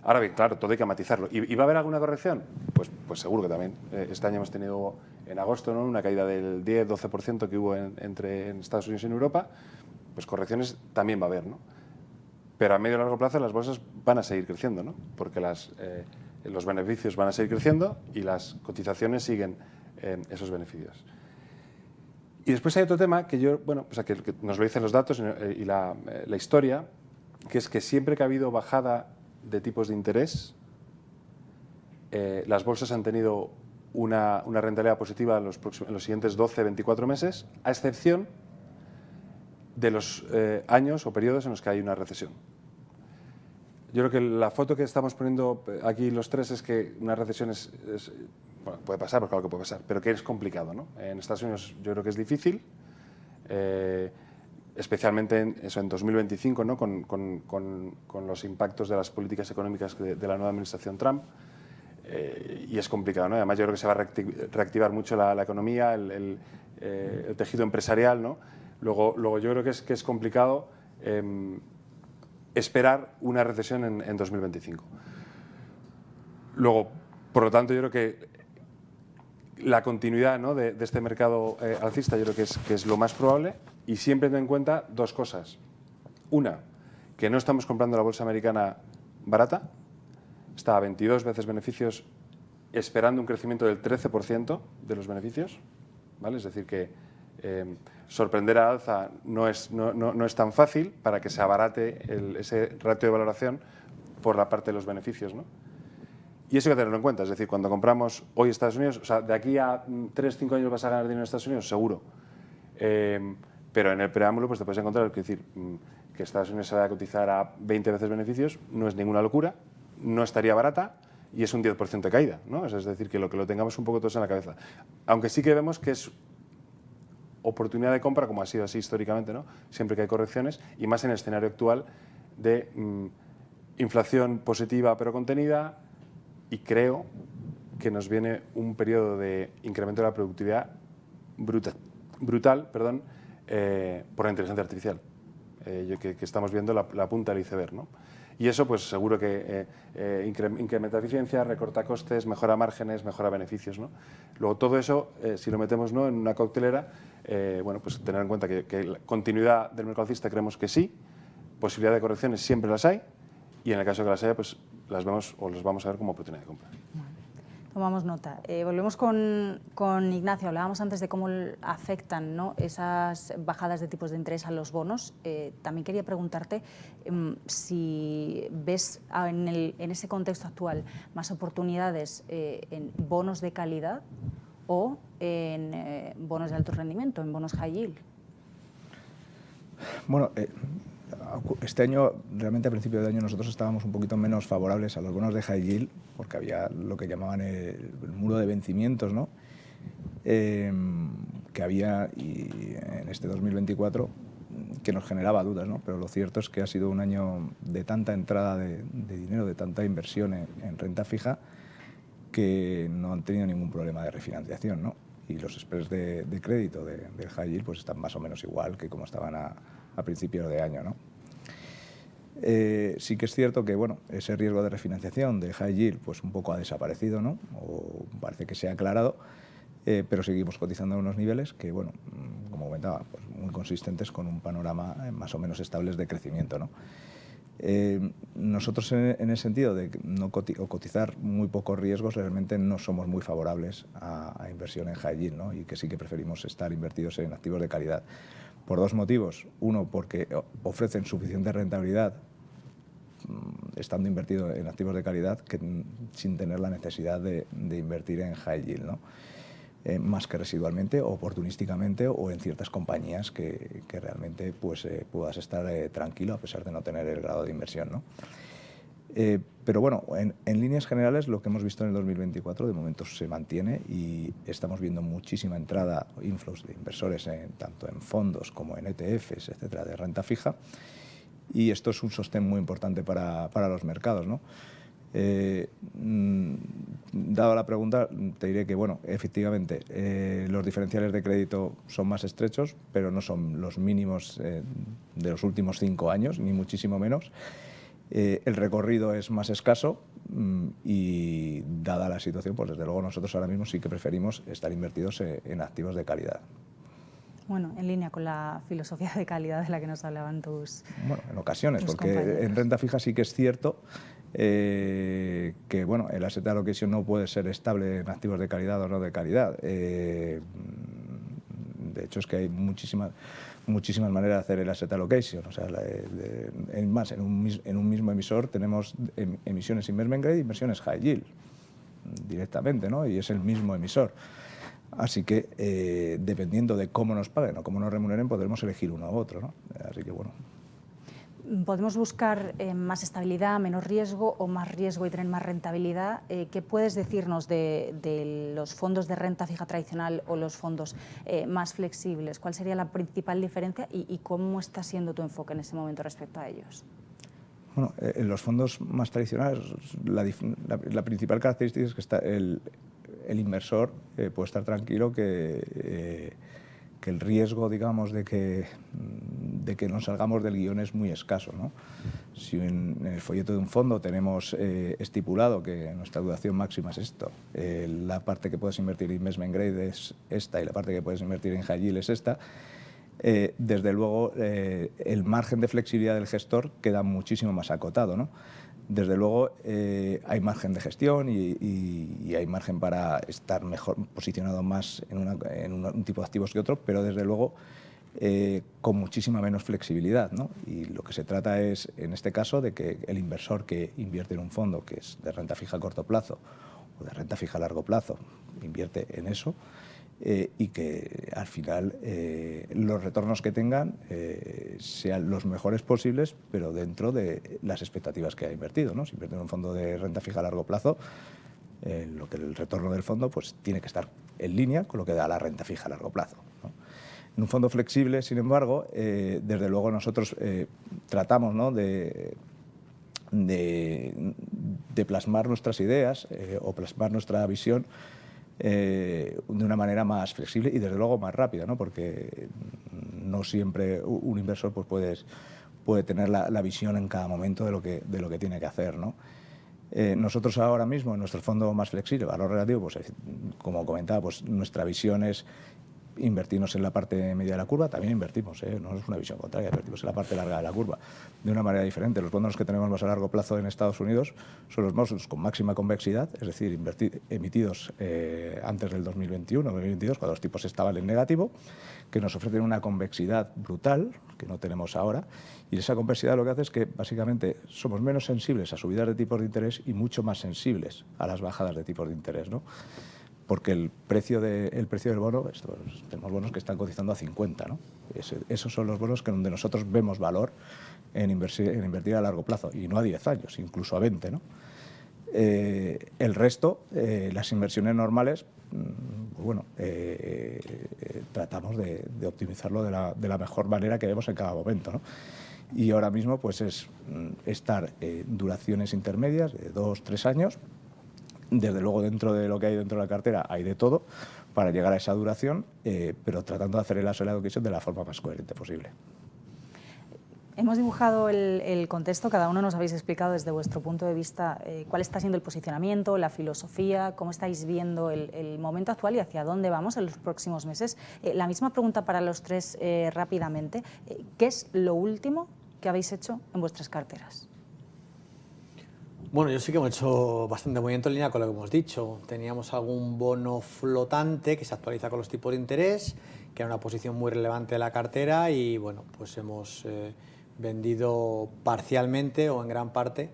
Ahora bien, claro, todo hay que matizarlo. ¿Y va a haber alguna corrección? Pues seguro que también. Este año hemos tenido en agosto, ¿no? Una caída del 10-12% que hubo en Estados Unidos y en Europa. Pues correcciones también va a haber, ¿no? Pero a medio y largo plazo las bolsas van a seguir creciendo, ¿no? Porque los beneficios van a seguir creciendo y las cotizaciones siguen esos beneficios. Y después hay otro tema que que nos lo dicen los datos y la historia, que es que siempre que ha habido bajada de tipos de interés, las bolsas han tenido una rentabilidad positiva en los siguientes 12-24 meses, a excepción de los años o periodos en los que hay una recesión. Yo creo que la foto que estamos poniendo aquí los 3 es que una recesión bueno, puede pasar, pues claro que puede pasar, pero que es complicado, ¿no? En Estados Unidos yo creo que es difícil, especialmente en 2025, ¿no? con los impactos de las políticas económicas de la nueva administración Trump, y es complicado, ¿no? Además yo creo que se va a reactivar mucho la economía, el tejido empresarial, ¿no? Luego yo creo que es complicado esperar una recesión en 2025. Luego, por lo tanto, yo creo que la continuidad, ¿no? de este mercado alcista yo creo que es lo más probable, y siempre ten en cuenta 2 cosas. Una, que no estamos comprando la bolsa americana barata, está a 22 veces beneficios, esperando un crecimiento del 13% de los beneficios, ¿vale? Es decir, que sorprender al alza no es tan fácil para que se abarate ese ratio de valoración por la parte de los beneficios, ¿no? Y eso hay que tenerlo en cuenta, es decir, cuando compramos hoy Estados Unidos, o sea, de aquí a 3-5 años vas a ganar dinero en Estados Unidos, seguro. Pero en el preámbulo pues te puedes encontrar que Estados Unidos se vaya a cotizar a 20 veces beneficios, no es ninguna locura, no estaría barata y es un 10% de caída, ¿no? Es decir, que lo tengamos un poco todos en la cabeza. Aunque sí que vemos que es oportunidad de compra, como ha sido así históricamente, ¿no? Siempre que hay correcciones, y más en el escenario actual de inflación positiva pero contenida, y creo que nos viene un periodo de incremento de la productividad brutal, por la inteligencia artificial, que estamos viendo la punta del iceberg, ¿no? Y eso pues seguro que incrementa eficiencia, recorta costes, mejora márgenes, mejora beneficios, ¿no? Luego todo eso, si lo metemos, ¿no? en una coctelera, bueno, pues tener en cuenta que la continuidad del mercado alcista creemos que sí, posibilidad de correcciones siempre las hay, y en el caso que las haya, pues las vemos o las vamos a ver como oportunidad de compra. Tomamos nota. Volvemos con Ignacio. Hablábamos antes de cómo afectan, ¿no? esas bajadas de tipos de interés a los bonos. También quería preguntarte si ves en ese contexto actual más oportunidades en bonos de calidad o en bonos de alto rendimiento, en bonos high yield. Bueno, este año, realmente a principio de año, nosotros estábamos un poquito menos favorables a los bonos de high yield, porque había lo que llamaban el muro de vencimientos, ¿no? Que había y en este 2024, que nos generaba dudas, ¿no? Pero lo cierto es que ha sido un año de tanta entrada de dinero, de tanta inversión en renta fija, que no han tenido ningún problema de refinanciación, ¿no? Y los spreads de crédito del high yield pues están más o menos igual que como estaban a principios de año, ¿no? Sí que es cierto que bueno, ese riesgo de refinanciación de high yield pues un poco ha desaparecido, ¿no? O parece que se ha aclarado, pero seguimos cotizando a unos niveles que, bueno, como comentaba, pues muy consistentes con un panorama más o menos estables de crecimiento, ¿no? Nosotros en el sentido de no cotizar muy pocos riesgos, realmente no somos muy favorables a inversión en high yield, ¿no? Y que sí que preferimos estar invertidos en activos de calidad. Por dos motivos. Uno, porque ofrecen suficiente rentabilidad estando invertido en activos de calidad sin tener la necesidad de invertir en high yield, ¿no? Más que residualmente, oportunísticamente o en ciertas compañías que realmente pues, puedas estar tranquilo a pesar de no tener el grado de inversión, ¿no? Pero bueno, en líneas generales lo que hemos visto en el 2024 de momento se mantiene y estamos viendo muchísima entrada, inflows de inversores tanto en fondos como en ETFs, etcétera, de renta fija, y esto es un sostén muy importante para los mercados, ¿no? Dado la pregunta, te diré que, bueno, efectivamente, los diferenciales de crédito son más estrechos, pero no son los mínimos de los últimos 5 años, ni muchísimo menos. El recorrido es más escaso y, dada la situación, pues desde luego nosotros ahora mismo sí que preferimos estar invertidos en activos de calidad. Bueno, en línea con la filosofía de calidad de la que nos hablaban Bueno, en ocasiones, porque compañeros. en renta fija sí que es cierto que bueno, el asset allocation no puede ser estable en activos de calidad o no de calidad. De hecho, es que hay muchísimas maneras de hacer el asset allocation. O sea, en un mismo emisor tenemos emisiones investment grade y emisiones high yield directamente, ¿no? Y es el mismo emisor. Así que, dependiendo de cómo nos paguen o cómo nos remuneren, podremos elegir uno u otro, ¿no? Así que, bueno. ¿Podemos buscar más estabilidad, menos riesgo o más riesgo y tener más rentabilidad? ¿Qué puedes decirnos de los fondos de renta fija tradicional o los fondos más flexibles? ¿Cuál sería la principal diferencia y cómo está siendo tu enfoque en ese momento respecto a ellos? Bueno, en los fondos más tradicionales, la principal característica es que el inversor puede estar tranquilo que el riesgo, digamos, de que nos salgamos del guión es muy escaso, ¿no? Si en el folleto de un fondo tenemos estipulado que nuestra duración máxima es esto, la parte que puedes invertir en investment grade es esta y la parte que puedes invertir en high yield es esta, desde luego el margen de flexibilidad del gestor queda muchísimo más acotado, ¿no? Desde luego hay margen de gestión y hay margen para estar mejor posicionado más en un tipo de activos que otro, pero desde luego con muchísima menos flexibilidad, ¿no? Y lo que se trata es, en este caso, de que el inversor que invierte en un fondo que es de renta fija a corto plazo o de renta fija a largo plazo, invierte en eso, y que al final los retornos que tengan sean los mejores posibles, pero dentro de las expectativas que ha invertido, ¿no? Si invierte en un fondo de renta fija a largo plazo, lo que el retorno del fondo pues tiene que estar en línea con lo que da la renta fija a largo plazo, ¿no? En un fondo flexible, sin embargo, desde luego nosotros tratamos, ¿no?, de plasmar nuestras ideas o plasmar nuestra visión de una manera más flexible y desde luego más rápida, ¿no? Porque no siempre un inversor pues puede tener la visión en cada momento de lo que tiene que hacer, ¿no? Nosotros ahora mismo en nuestro fondo más flexible, valor relativo, pues como comentaba, pues nuestra visión es invertirnos en la parte media de la curva. También invertimos, no es una visión contraria, invertimos en la parte larga de la curva de una manera diferente. Los bonos que tenemos más a largo plazo en Estados Unidos son los bonos con máxima convexidad, es decir, emitidos antes del 2021-2022, cuando los tipos estaban en negativo, que nos ofrecen una convexidad brutal, que no tenemos ahora, y esa convexidad lo que hace es que básicamente somos menos sensibles a subidas de tipos de interés y mucho más sensibles a las bajadas de tipos de interés, ¿no? porque el precio del bono, tenemos bonos que están cotizando a 50, ¿no? Esos son los bonos donde nosotros vemos valor en invertir a largo plazo, y no a 10 años, incluso a 20, ¿no? El resto, las inversiones normales, pues bueno, tratamos de optimizarlo de la mejor manera que vemos en cada momento, ¿no? Y ahora mismo pues es estar en duraciones intermedias de 2-3 años. Desde luego, dentro de lo que hay dentro de la cartera hay de todo para llegar a esa duración, pero tratando de hacer el asset allocation de la forma más coherente posible. Hemos dibujado el contexto, cada uno nos habéis explicado desde vuestro punto de vista cuál está siendo el posicionamiento, la filosofía, cómo estáis viendo el momento actual y hacia dónde vamos en los próximos meses. La misma pregunta para los tres rápidamente. ¿Qué es lo último que habéis hecho en vuestras carteras? Bueno, yo sí que hemos hecho bastante movimiento en línea con lo que hemos dicho. Teníamos algún bono flotante que se actualiza con los tipos de interés, que era una posición muy relevante de la cartera, y bueno, pues hemos vendido parcialmente o en gran parte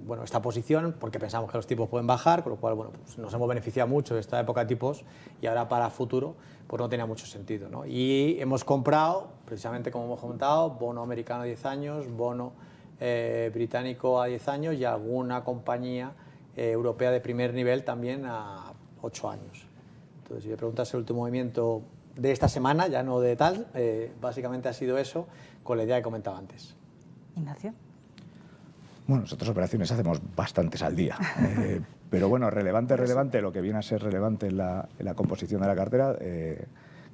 bueno, esta posición, porque pensamos que los tipos pueden bajar, con lo cual bueno, pues nos hemos beneficiado mucho de esta época de tipos, y ahora para futuro pues no tenía mucho sentido, ¿no? Y hemos comprado, precisamente como hemos comentado, bono americano a 10 años, bono británico a 10 años y alguna compañía europea de primer nivel también a 8 años. Entonces, si me preguntas el último movimiento de esta semana, ya no de tal, básicamente ha sido eso, con la idea que comentaba antes. Ignacio. Bueno, nosotros operaciones hacemos bastantes al día, pero bueno, relevante, lo que viene a ser relevante en la composición de la cartera,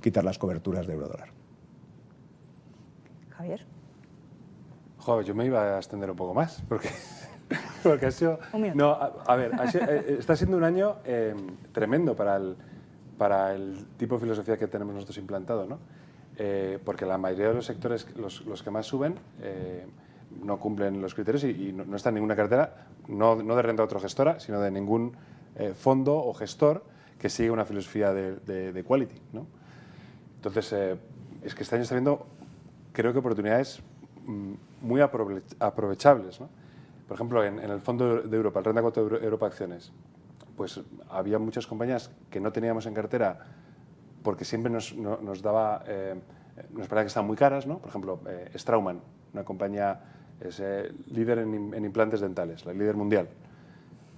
quitar las coberturas de eurodólar. Javier. Joder, yo me iba a extender un poco más, porque ha sido... No, a ver, está siendo un año tremendo para el tipo de filosofía que tenemos nosotros implantado, ¿no? Porque la mayoría de los sectores, los que más suben, no cumplen los criterios y no está en ninguna cartera, no de renta otro gestora, sino de ningún fondo o gestor que sigue una filosofía de quality, ¿no? Entonces, es que este año está viendo, creo que oportunidades muy aprovechables, ¿no? Por ejemplo, en el fondo de Europa, el Renta 4 Europa Acciones, pues había muchas compañías que no teníamos en cartera porque siempre nos daba, nos parecía que estaban muy caras, ¿no? Por ejemplo, Straumann, una compañía, es líder en implantes dentales, la líder mundial.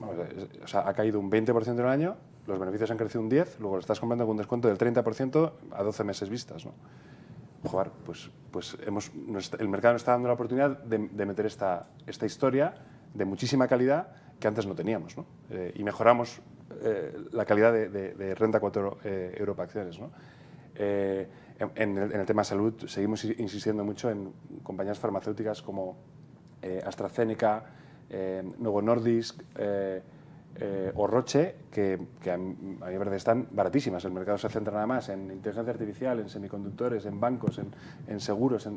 Bueno, o sea, ha caído un 20% en el año, los beneficios han crecido un 10%, luego lo estás comprando con un descuento del 30% a 12 meses vistas, ¿no? Joder, pues el mercado nos está dando la oportunidad de meter esta historia de muchísima calidad que antes no teníamos, ¿no? Y mejoramos la calidad de Renta 4 Europa Acciones, ¿no? En el tema salud seguimos insistiendo mucho en compañías farmacéuticas como AstraZeneca, Novo Nordisk o Roche, que a mí me parece están baratísimas. El mercado se centra nada más en inteligencia artificial, en semiconductores, en bancos, en seguros,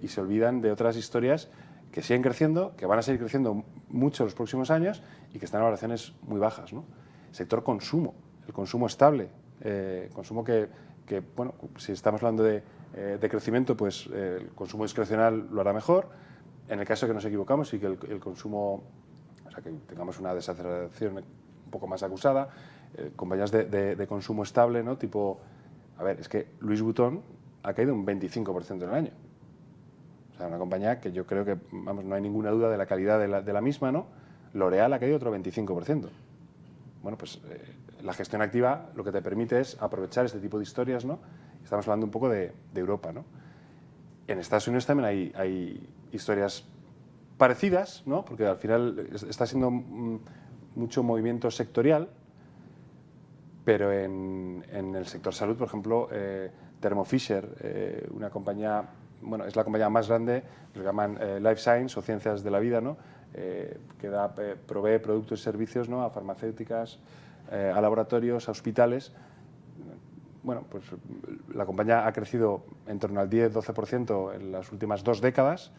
y se olvidan de otras historias que siguen creciendo, que van a seguir creciendo mucho los próximos años y que están a valoraciones muy bajas, ¿no? Sector consumo, el consumo estable, consumo que, bueno, si estamos hablando de crecimiento, pues el consumo discrecional lo hará mejor. En el caso de que nos equivocamos y que el consumo, o sea, que tengamos una desaceleración un poco más acusada, compañías de consumo estable, ¿no? Tipo, a ver, es que Louis Vuitton ha caído un 25% en el año. O sea, una compañía que yo creo que, vamos, no hay ninguna duda de la calidad de la misma, ¿no? L'Oréal ha caído otro 25%. Bueno, pues la gestión activa lo que te permite es aprovechar este tipo de historias, ¿no? Estamos hablando un poco de Europa, ¿no? En Estados Unidos también hay historias parecidas, ¿no? Porque al final está siendo mucho movimiento sectorial, pero en el sector salud, por ejemplo, Thermo Fisher, una compañía, bueno, es la compañía más grande, lo llaman Life Science o Ciencias de la Vida, ¿no? Que provee productos y servicios, ¿no? A farmacéuticas, a laboratorios, a hospitales. Bueno, pues la compañía ha crecido en torno al 10-12% en las últimas 2 décadas.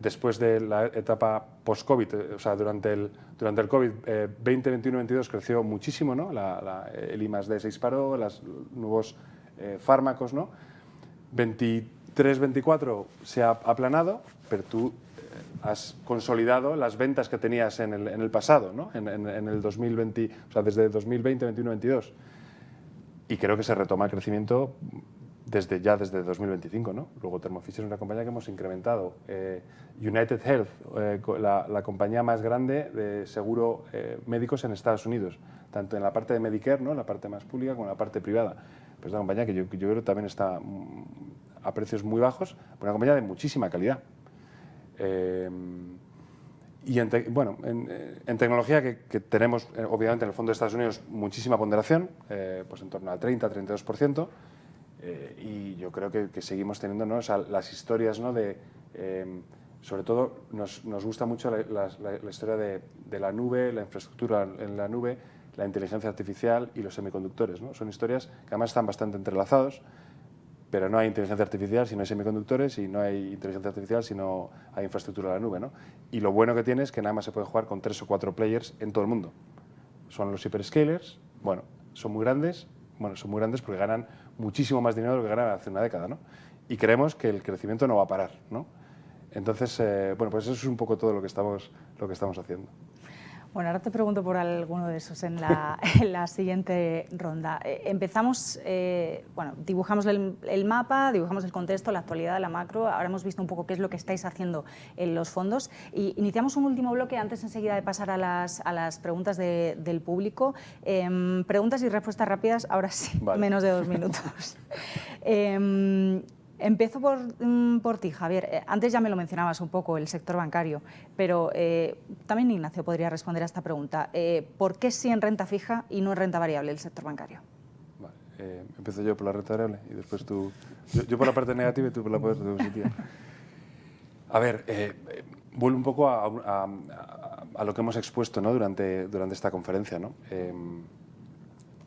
Después de la etapa post-COVID, o sea, durante el COVID, 20, 21, 22 creció muchísimo, ¿no? El I+D se disparó, los nuevos fármacos, ¿no? 23, 24 se ha aplanado, pero tú has consolidado las ventas que tenías en el pasado, ¿no? en el 2020, o sea, desde 2020, 21, 22. Y creo que se retoma el crecimiento desde 2025, ¿no? Luego Thermo Fisher es una compañía que hemos incrementado. United Health, la compañía más grande de seguro médicos en Estados Unidos, tanto en la parte de Medicare, ¿no? La parte más pública, como en la parte privada. Pues es una compañía que yo creo que también está a precios muy bajos, una compañía de muchísima calidad. Y en tecnología que tenemos, obviamente, en el fondo de Estados Unidos muchísima ponderación, pues en torno al 30-32%, y yo creo que seguimos teniendo, ¿no? O sea, las historias, ¿no? Sobre todo nos gusta mucho la historia de la nube, la infraestructura en la nube, la inteligencia artificial y los semiconductores, ¿no? Son historias que además están bastante entrelazados, pero no hay inteligencia artificial si no hay semiconductores, y no hay inteligencia artificial si no hay infraestructura en la nube, ¿no? Y lo bueno que tiene es que nada más se puede jugar con 3 o 4 players en todo el mundo. Son los hyperscalers, bueno, son muy grandes porque ganan muchísimo más dinero de lo que ganaban hace una década, ¿no? Y creemos que el crecimiento no va a parar, ¿no? Entonces, pues eso es un poco todo lo que estamos haciendo. Bueno, ahora te pregunto por alguno de esos en la siguiente ronda. Empezamos, dibujamos el mapa, dibujamos el contexto, la actualidad, la macro. Ahora hemos visto un poco qué es lo que estáis haciendo en los fondos. Y iniciamos un último bloque antes enseguida de pasar a las preguntas del público. Preguntas y respuestas rápidas, ahora sí, vale. Menos de 2 minutos. Empiezo por ti, Javier. Antes ya me lo mencionabas un poco, el sector bancario, pero también Ignacio podría responder a esta pregunta. ¿Por qué sí en renta fija y no en renta variable el sector bancario? Vale, empiezo yo por la renta variable y después tú... Yo por la parte negativa y tú por la parte positiva. A ver, vuelvo un poco a lo que hemos expuesto, ¿no? durante esta conferencia, ¿no?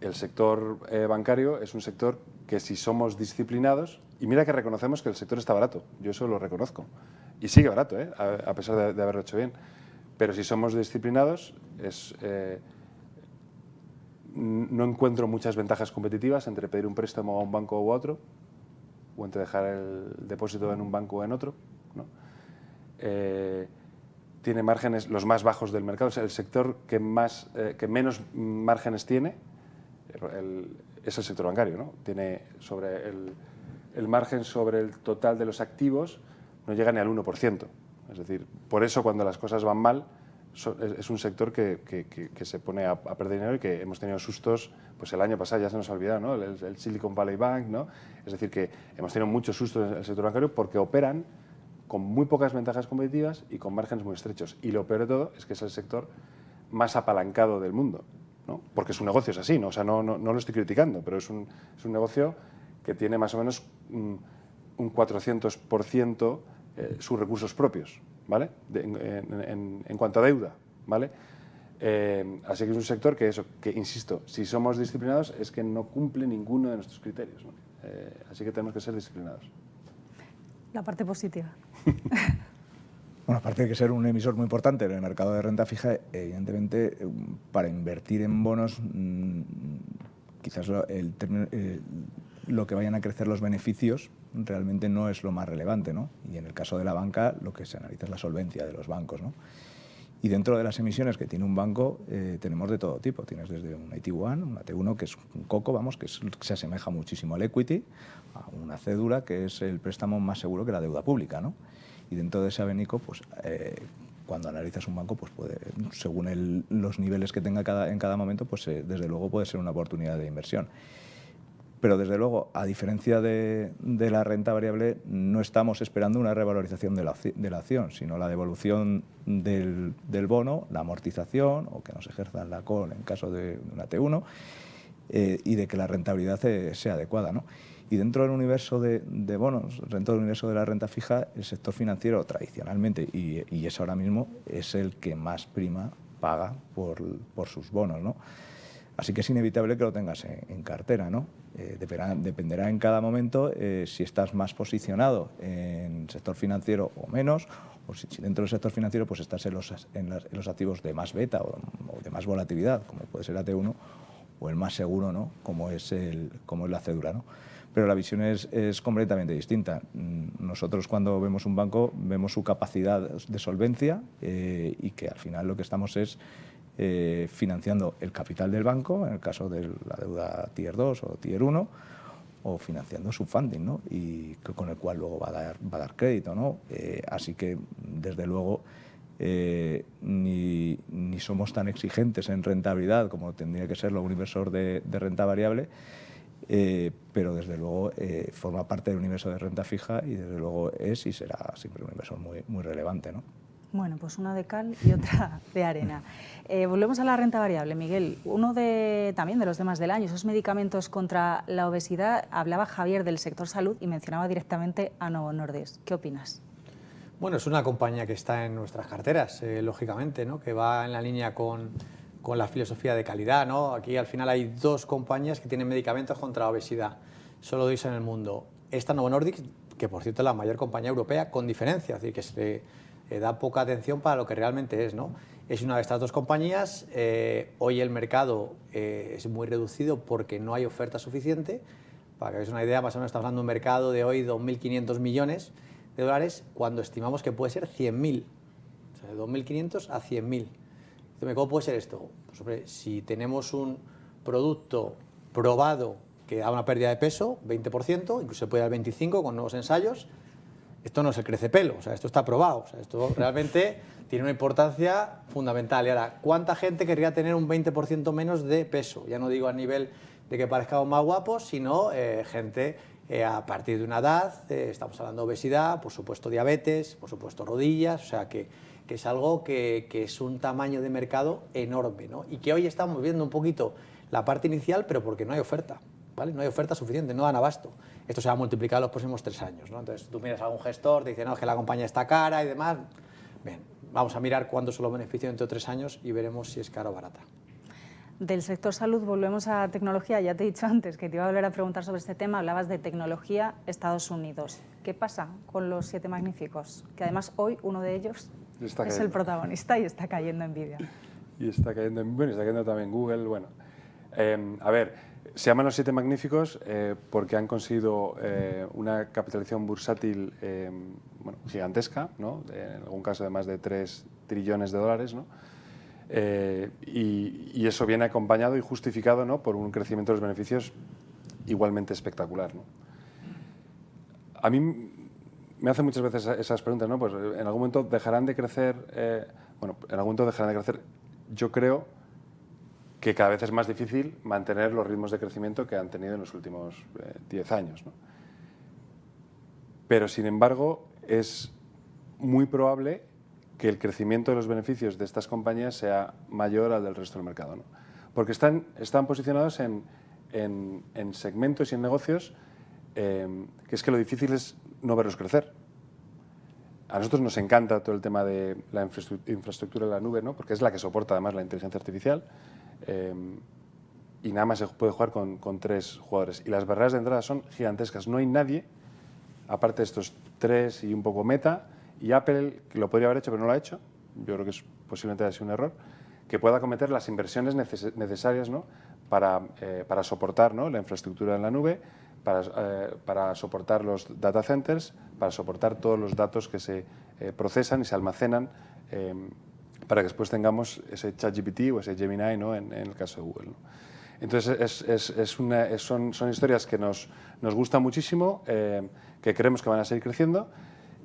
El sector bancario es un sector que, si somos disciplinados, y mira que reconocemos que el sector está barato, yo eso lo reconozco, y sigue barato, a pesar de haberlo hecho bien, pero si somos disciplinados, no encuentro muchas ventajas competitivas entre pedir un préstamo a un banco u otro, o entre dejar el depósito en un banco o en otro, ¿no? Tiene márgenes los más bajos del mercado, o sea, el sector que menos márgenes tiene es el sector bancario, ¿no? Tiene sobre el margen sobre el total de los activos no llega ni al 1%. Es decir, por eso cuando las cosas van mal es un sector que se pone a perder dinero, y que hemos tenido sustos, pues el año pasado ya se nos ha olvidado, ¿no? El Silicon Valley Bank, ¿no? Es decir, que hemos tenido muchos sustos en el sector bancario porque operan con muy pocas ventajas competitivas y con márgenes muy estrechos. Y lo peor de todo es que es el sector más apalancado del mundo, ¿no? Porque su negocio es así, ¿no? O sea, no lo estoy criticando, pero es un negocio que tiene más o menos un 400% sus recursos propios, ¿vale? En cuanto a deuda, ¿vale? Así que es un sector que, insisto, si somos disciplinados es que no cumple ninguno de nuestros criterios, ¿no? Así que tenemos que ser disciplinados. La parte positiva. Bueno, aparte de que ser un emisor muy importante en el mercado de renta fija, evidentemente, para invertir en bonos, quizás lo que vayan a crecer los beneficios realmente no es lo más relevante, ¿no? Y en el caso de la banca, lo que se analiza es la solvencia de los bancos, ¿no? Y dentro de las emisiones que tiene un banco, tenemos de todo tipo. Tienes desde un AT1, un AT1 que es un coco, vamos, que se asemeja muchísimo al equity, a una cédula que es el préstamo más seguro que la deuda pública, ¿no? Y dentro de ese abanico, pues, cuando analizas un banco, pues según los niveles que tenga en cada momento, pues desde luego puede ser una oportunidad de inversión. Pero desde luego, a diferencia de la renta variable, no estamos esperando una revalorización de la acción, sino la devolución del bono, la amortización, o que no se ejerza la call en caso de una T1, y de que la rentabilidad sea adecuada, ¿no? Y dentro del universo de bonos, dentro del universo de la renta fija, el sector financiero tradicionalmente, y es ahora mismo, es el que más prima paga por sus bonos, ¿no? Así que es inevitable que lo tengas en cartera, ¿no? Dependerá en cada momento si estás más posicionado en sector financiero o menos, o si dentro del sector financiero pues estás en los activos de más beta o de más volatilidad, como puede ser AT1, o el más seguro, ¿no? Como es la cédula, ¿no? pero la visión es completamente distinta. Nosotros cuando vemos un banco vemos su capacidad de solvencia y que al final lo que estamos es financiando el capital del banco, en el caso de la deuda Tier 2 o Tier 1, o financiando su funding, ¿no? Y con el cual luego va a dar crédito, ¿no? Así que, desde luego, ni somos tan exigentes en rentabilidad como tendría que serlo un inversor de renta variable, pero desde luego forma parte del universo de renta fija y desde luego es y será siempre un inversor muy relevante, ¿no? Bueno, pues una de cal y otra de arena. Volvemos a la renta variable, Miguel. Uno también de los temas del año, esos medicamentos contra la obesidad. Hablaba Javier del sector salud y mencionaba directamente a Novo Nordisk. ¿Qué opinas? Bueno, es una compañía que está en nuestras carteras, lógicamente, ¿no? Que va en la línea con la filosofía de calidad, ¿no? Aquí al final hay dos compañías que tienen medicamentos contra la obesidad, solo dos en el mundo. Esta Novo Nordisk, que por cierto es la mayor compañía europea, con diferencia, es decir, que se da poca atención para lo que realmente es, ¿no? Es una de estas dos compañías. Hoy el mercado es muy reducido porque no hay oferta suficiente. Para que veáis una idea, más o menos estamos hablando de un mercado de hoy 2.500 millones de dólares, cuando estimamos que puede ser 100.000. O sea, de 2.500 a 100.000. ¿Cómo puede ser esto? Pues, hombre, si tenemos un producto probado que da una pérdida de peso, 20%, incluso se puede dar 25% con nuevos ensayos, esto no es el crecepelo, o sea, esto está probado, o sea, esto realmente tiene una importancia fundamental. Y ahora, ¿cuánta gente querría tener un 20% menos de peso? Ya no digo a nivel de que parezcamos más guapos, sino gente a partir de una edad, estamos hablando de obesidad, por supuesto diabetes, por supuesto rodillas, o sea, que es algo que es un tamaño de mercado enorme, ¿no? Y que hoy estamos viendo un poquito la parte inicial, pero porque no hay oferta, ¿vale? No hay oferta suficiente, no dan abasto. Esto se va a multiplicar en los próximos 3 años, ¿no? Entonces tú miras a algún gestor, te dice, no, es que la compañía está cara y demás. Bien, vamos a mirar cuántos son los beneficios dentro de 3 años y veremos si es cara o barata. Del sector salud volvemos a tecnología. Ya te he dicho antes que te iba a volver a preguntar sobre este tema. Hablabas de tecnología Estados Unidos. ¿Qué pasa con los 7 magníficos? Que además hoy uno de ellos es el protagonista y está cayendo Nvidia. Y está cayendo, bueno, está cayendo también Google. Bueno, a ver, se llaman los 7 magníficos porque han conseguido una capitalización bursátil bueno, gigantesca, ¿no? En algún caso de más de 3 trillones de dólares, ¿no? Y eso viene acompañado y justificado, ¿no? Por un crecimiento de los beneficios igualmente espectacular, ¿no? A mí me hacen muchas veces esas preguntas, ¿no? Pues en algún momento dejarán de crecer, bueno, en algún momento dejarán de crecer. Yo creo que cada vez es más difícil mantener los ritmos de crecimiento que han tenido en los últimos 10 años, ¿no? Pero, sin embargo, es muy probable que el crecimiento de los beneficios de estas compañías sea mayor al del resto del mercado, ¿no? Porque están posicionados en segmentos y en negocios que es que lo difícil es no verlos crecer. A nosotros nos encanta todo el tema de la infraestructura de la nube, ¿no? Porque es la que soporta además la inteligencia artificial. Y nada más se puede jugar con 3 jugadores. Y las barreras de entrada son gigantescas. No hay nadie, aparte de estos 3 y un poco Meta, y Apple, que lo podría haber hecho pero no lo ha hecho, yo creo que posiblemente haya sido un error, que pueda acometer las inversiones necesarias, ¿no? para soportar, ¿no? la infraestructura en la nube, para soportar los data centers, para soportar todos los datos que se procesan y se almacenan para que después tengamos ese ChatGPT o ese Gemini, ¿no? en el caso de Google, ¿no? Entonces, son historias que nos gustan muchísimo, que creemos que van a seguir creciendo,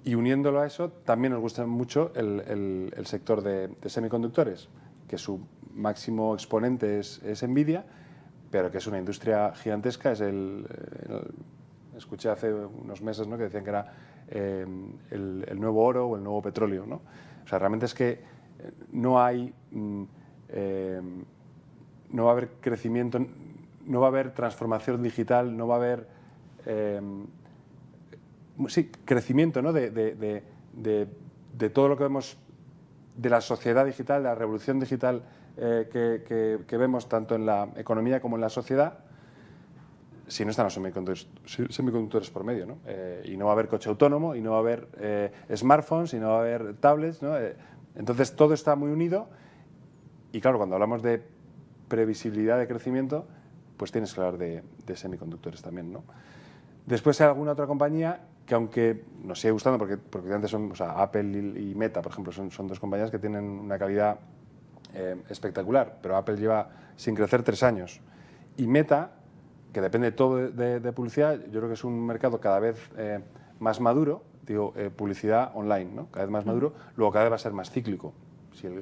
y uniéndolo a eso, también nos gusta mucho el sector de semiconductores, que su máximo exponente es Nvidia, pero que es una industria gigantesca. Escuché hace unos meses, ¿no? que decían que era el nuevo oro o el nuevo petróleo, ¿no? O sea, realmente es que no va a haber crecimiento, no va a haber transformación digital, no va a haber crecimiento, ¿no? de todo lo que vemos de la sociedad digital, de la revolución digital que vemos tanto en la economía como en la sociedad, si no están los semiconductores por medio, ¿no? Y no va a haber coche autónomo, y no va a haber smartphones, y no va a haber tablets, ¿no? Entonces todo está muy unido, y claro, cuando hablamos de previsibilidad de crecimiento, pues tienes que hablar de semiconductores también, ¿no? Después hay alguna otra compañía que, aunque nos sigue gustando, porque antes son, o sea, Apple y Meta, por ejemplo, son dos compañías que tienen una calidad espectacular, pero Apple lleva sin crecer 3 años. Y Meta, que depende todo de publicidad, yo creo que es un mercado cada vez más maduro, digo, publicidad online, ¿no? Cada vez más maduro, luego cada vez va a ser más cíclico.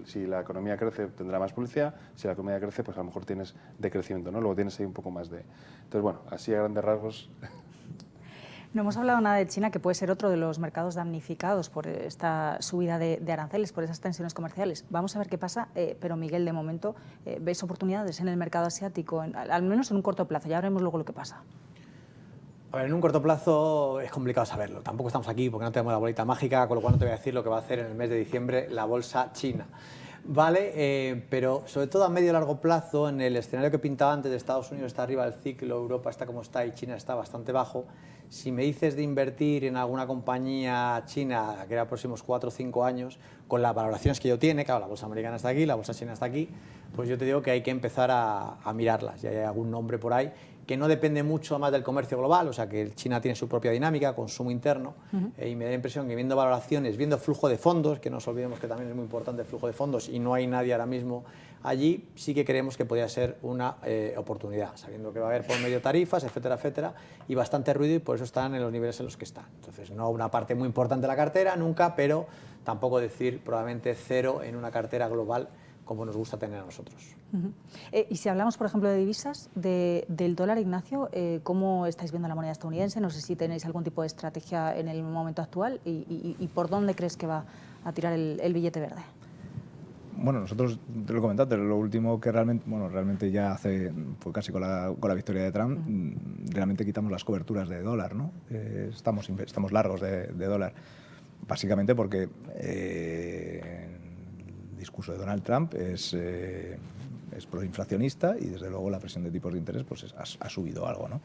Si la economía crece, tendrá más publicidad, si la economía crece, pues a lo mejor tienes decrecimiento, ¿no? Luego tienes ahí un poco más de... Entonces, bueno, así a grandes rasgos... No hemos hablado nada de China, que puede ser otro de los mercados damnificados por esta subida de aranceles, por esas tensiones comerciales. Vamos a ver qué pasa, pero Miguel, de momento, ¿ves oportunidades en el mercado asiático, al menos en un corto plazo? Ya veremos luego lo que pasa. A ver, en un corto plazo es complicado saberlo. Tampoco estamos aquí porque no tenemos la bolita mágica, con lo cual no te voy a decir lo que va a hacer en el mes de diciembre la bolsa china. Vale, pero sobre todo a medio y largo plazo, en el escenario que pintaba antes de Estados Unidos está arriba del ciclo, Europa está como está y China está bastante bajo. Si me dices de invertir en alguna compañía china que era los próximos 4 o 5 años, con las valoraciones que yo tiene, claro, la bolsa americana está aquí, la bolsa china está aquí, pues yo te digo que hay que empezar a mirarlas. Ya hay algún nombre por ahí que no depende mucho más del comercio global, o sea que China tiene su propia dinámica, consumo interno, y me da la impresión que viendo valoraciones, viendo flujo de fondos, que no nos olvidemos que también es muy importante el flujo de fondos y no hay nadie ahora mismo allí, sí que creemos que podría ser una oportunidad, sabiendo que va a haber por medio tarifas, etcétera, etcétera, y bastante ruido y por eso están en los niveles en los que están. Entonces, no una parte muy importante de la cartera, nunca, pero tampoco decir probablemente cero en una cartera global como nos gusta tener a nosotros. Y si hablamos, por ejemplo, de divisas, del dólar, Ignacio, ¿cómo estáis viendo la moneda estadounidense? No sé si tenéis algún tipo de estrategia en el momento actual y por dónde crees que va a tirar el billete verde. Bueno, nosotros, te lo he comentado, lo último que realmente ya fue casi con la victoria de Trump, realmente quitamos las coberturas de dólar, ¿no? Estamos largos de dólar, básicamente porque el discurso de Donald Trump es proinflacionista y desde luego la presión de tipos de interés pues ha subido algo, ¿no?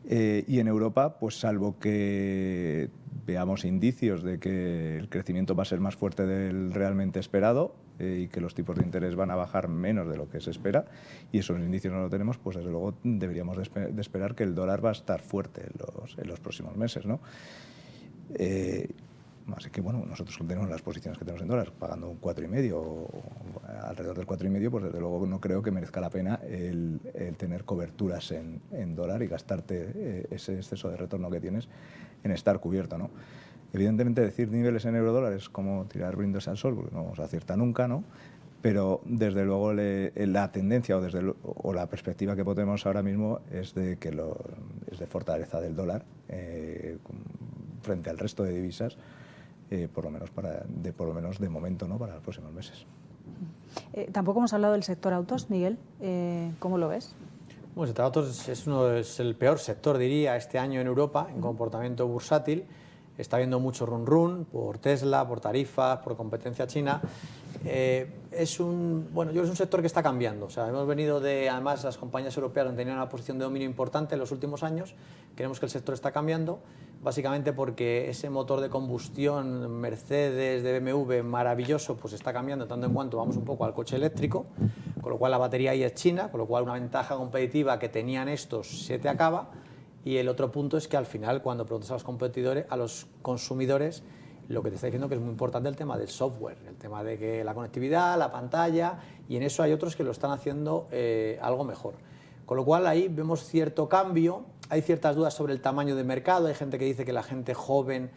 Y en Europa, pues salvo que veamos indicios de que el crecimiento va a ser más fuerte del realmente esperado y que los tipos de interés van a bajar menos de lo que se espera, y esos indicios no lo tenemos, pues desde luego deberíamos de esperar que el dólar va a estar fuerte en los próximos meses, ¿no? Así que bueno, nosotros tenemos las posiciones que tenemos en dólares, pagando un 4,5 o alrededor del 4,5, pues desde luego no creo que merezca la pena el tener coberturas en dólar y gastarte ese exceso de retorno que tienes en estar cubierto, ¿no? Evidentemente decir niveles en eurodólar es como tirar brindis al sol, porque no vamos a aciertar nunca, ¿no? Pero desde luego la tendencia o la perspectiva que tenemos ahora mismo es de fortaleza del dólar frente al resto de divisas. Por lo menos de momento, ¿no?, para los próximos meses. Tampoco hemos hablado del sector autos, Miguel. ¿Cómo lo ves? Bueno, el sector autos es el peor sector, diría, este año en Europa en comportamiento bursátil. Está habiendo mucho run por Tesla, por tarifas, por competencia china. Es un sector que está cambiando. O sea, hemos venido además las compañías europeas han tenido una posición de dominio importante en los últimos años. Creemos que el sector está cambiando, básicamente porque ese motor de combustión Mercedes, de BMW, maravilloso, pues está cambiando tanto en cuanto vamos un poco al coche eléctrico, con lo cual la batería ahí es china, con lo cual una ventaja competitiva que tenían estos se te acaba. Y el otro punto es que al final, cuando preguntas a los competidores, a los consumidores, lo que te está diciendo que es muy importante el tema del software, el tema de que la conectividad, la pantalla, y en eso hay otros que lo están haciendo algo mejor. Con lo cual ahí vemos cierto cambio, hay ciertas dudas sobre el tamaño de mercado, hay gente que dice que la gente joven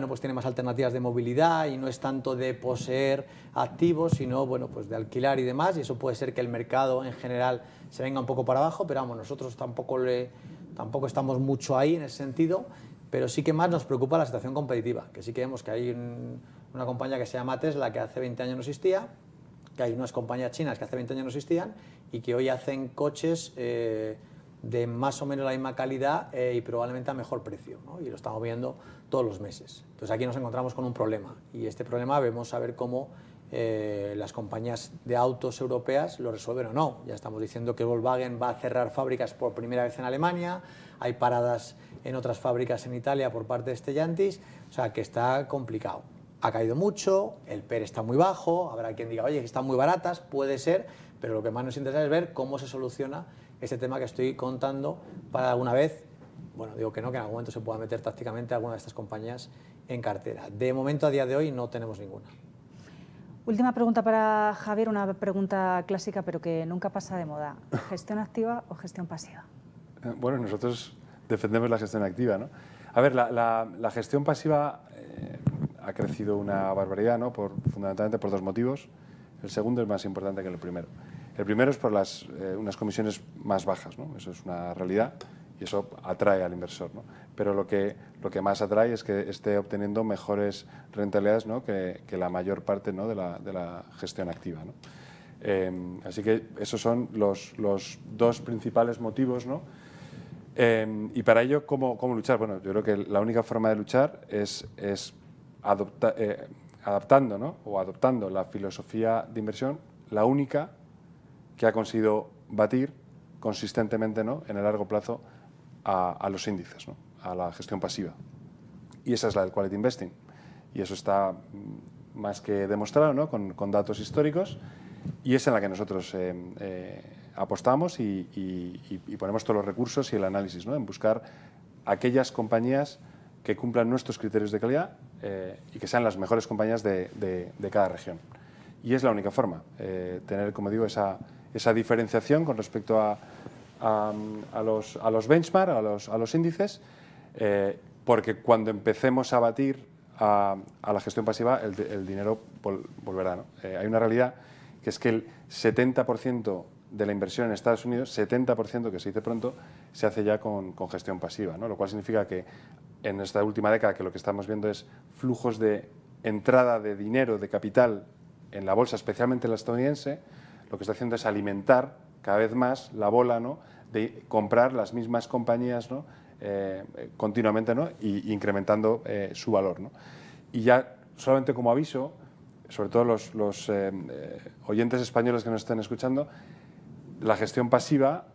pues tiene más alternativas de movilidad y no es tanto de poseer activos, sino pues de alquilar y demás, y eso puede ser que el mercado en general se venga un poco para abajo, pero vamos, nosotros tampoco estamos mucho ahí en ese sentido, pero sí que más nos preocupa la situación competitiva, que sí que vemos que hay una compañía que se llama Tesla que hace 20 años no existía, que hay unas compañías chinas que hace 20 años no existían y que hoy hacen coches de más o menos la misma calidad y probablemente a mejor precio, ¿no? Y lo estamos viendo todos los meses. Entonces aquí nos encontramos con un problema y este problema vemos a ver cómo las compañías de autos europeas lo resuelven o no. Ya estamos diciendo que Volkswagen va a cerrar fábricas por primera vez en Alemania, hay paradas en otras fábricas en Italia por parte de Stellantis, o sea que está complicado. Ha caído mucho, el PER está muy bajo, habrá quien diga, oye, que están muy baratas, puede ser, pero lo que más nos interesa es ver cómo se soluciona este tema que estoy contando para alguna vez Bueno, digo que no, que en algún momento se pueda meter tácticamente alguna de estas compañías en cartera. De momento, a día de hoy, no tenemos ninguna. Última pregunta para Javier, una pregunta clásica pero que nunca pasa de moda. ¿Gestión activa o gestión pasiva? Bueno, nosotros defendemos la gestión activa, ¿no? A ver, la gestión pasiva ha crecido una barbaridad, ¿no? Fundamentalmente por dos motivos. El segundo es más importante que el primero. El primero es por unas comisiones más bajas, ¿no? Eso es una realidad y eso atrae al inversor, ¿no? Pero lo que más atrae es que esté obteniendo mejores rentabilidades, ¿no? que la mayor parte, ¿no? de la gestión activa, ¿no? Así que esos son los dos principales motivos, ¿no? Y para ello, ¿cómo luchar? Bueno, yo creo que la única forma de luchar es adaptando, ¿no? O adoptando la filosofía de inversión, la única que ha conseguido batir consistentemente, ¿no? en el largo plazo a los índices, ¿no? a la gestión pasiva. Y esa es la del Quality Investing. Y eso está más que demostrado, ¿no? con datos históricos, y es en la que nosotros apostamos y ponemos todos los recursos y el análisis, ¿no? en buscar aquellas compañías que cumplan nuestros criterios de calidad y que sean las mejores compañías de cada región. Y es la única forma, tener, como digo, esa diferenciación con respecto a los benchmark, a los índices, porque cuando empecemos a batir a la gestión pasiva, el dinero volverá, ¿no? Hay una realidad que es que el 70% de la inversión en Estados Unidos, 70%, que se dice pronto, se hace ya con gestión pasiva, ¿no? Lo cual significa que en esta última década que lo que estamos viendo es flujos de entrada de dinero, de capital en la bolsa, especialmente en la estadounidense, lo que está haciendo es alimentar cada vez más la bola, ¿no? de comprar las mismas compañías, ¿no? Continuamente, ¿no? y incrementando su valor, ¿no? Y ya solamente como aviso, sobre todo los oyentes españoles que nos estén escuchando, la gestión pasiva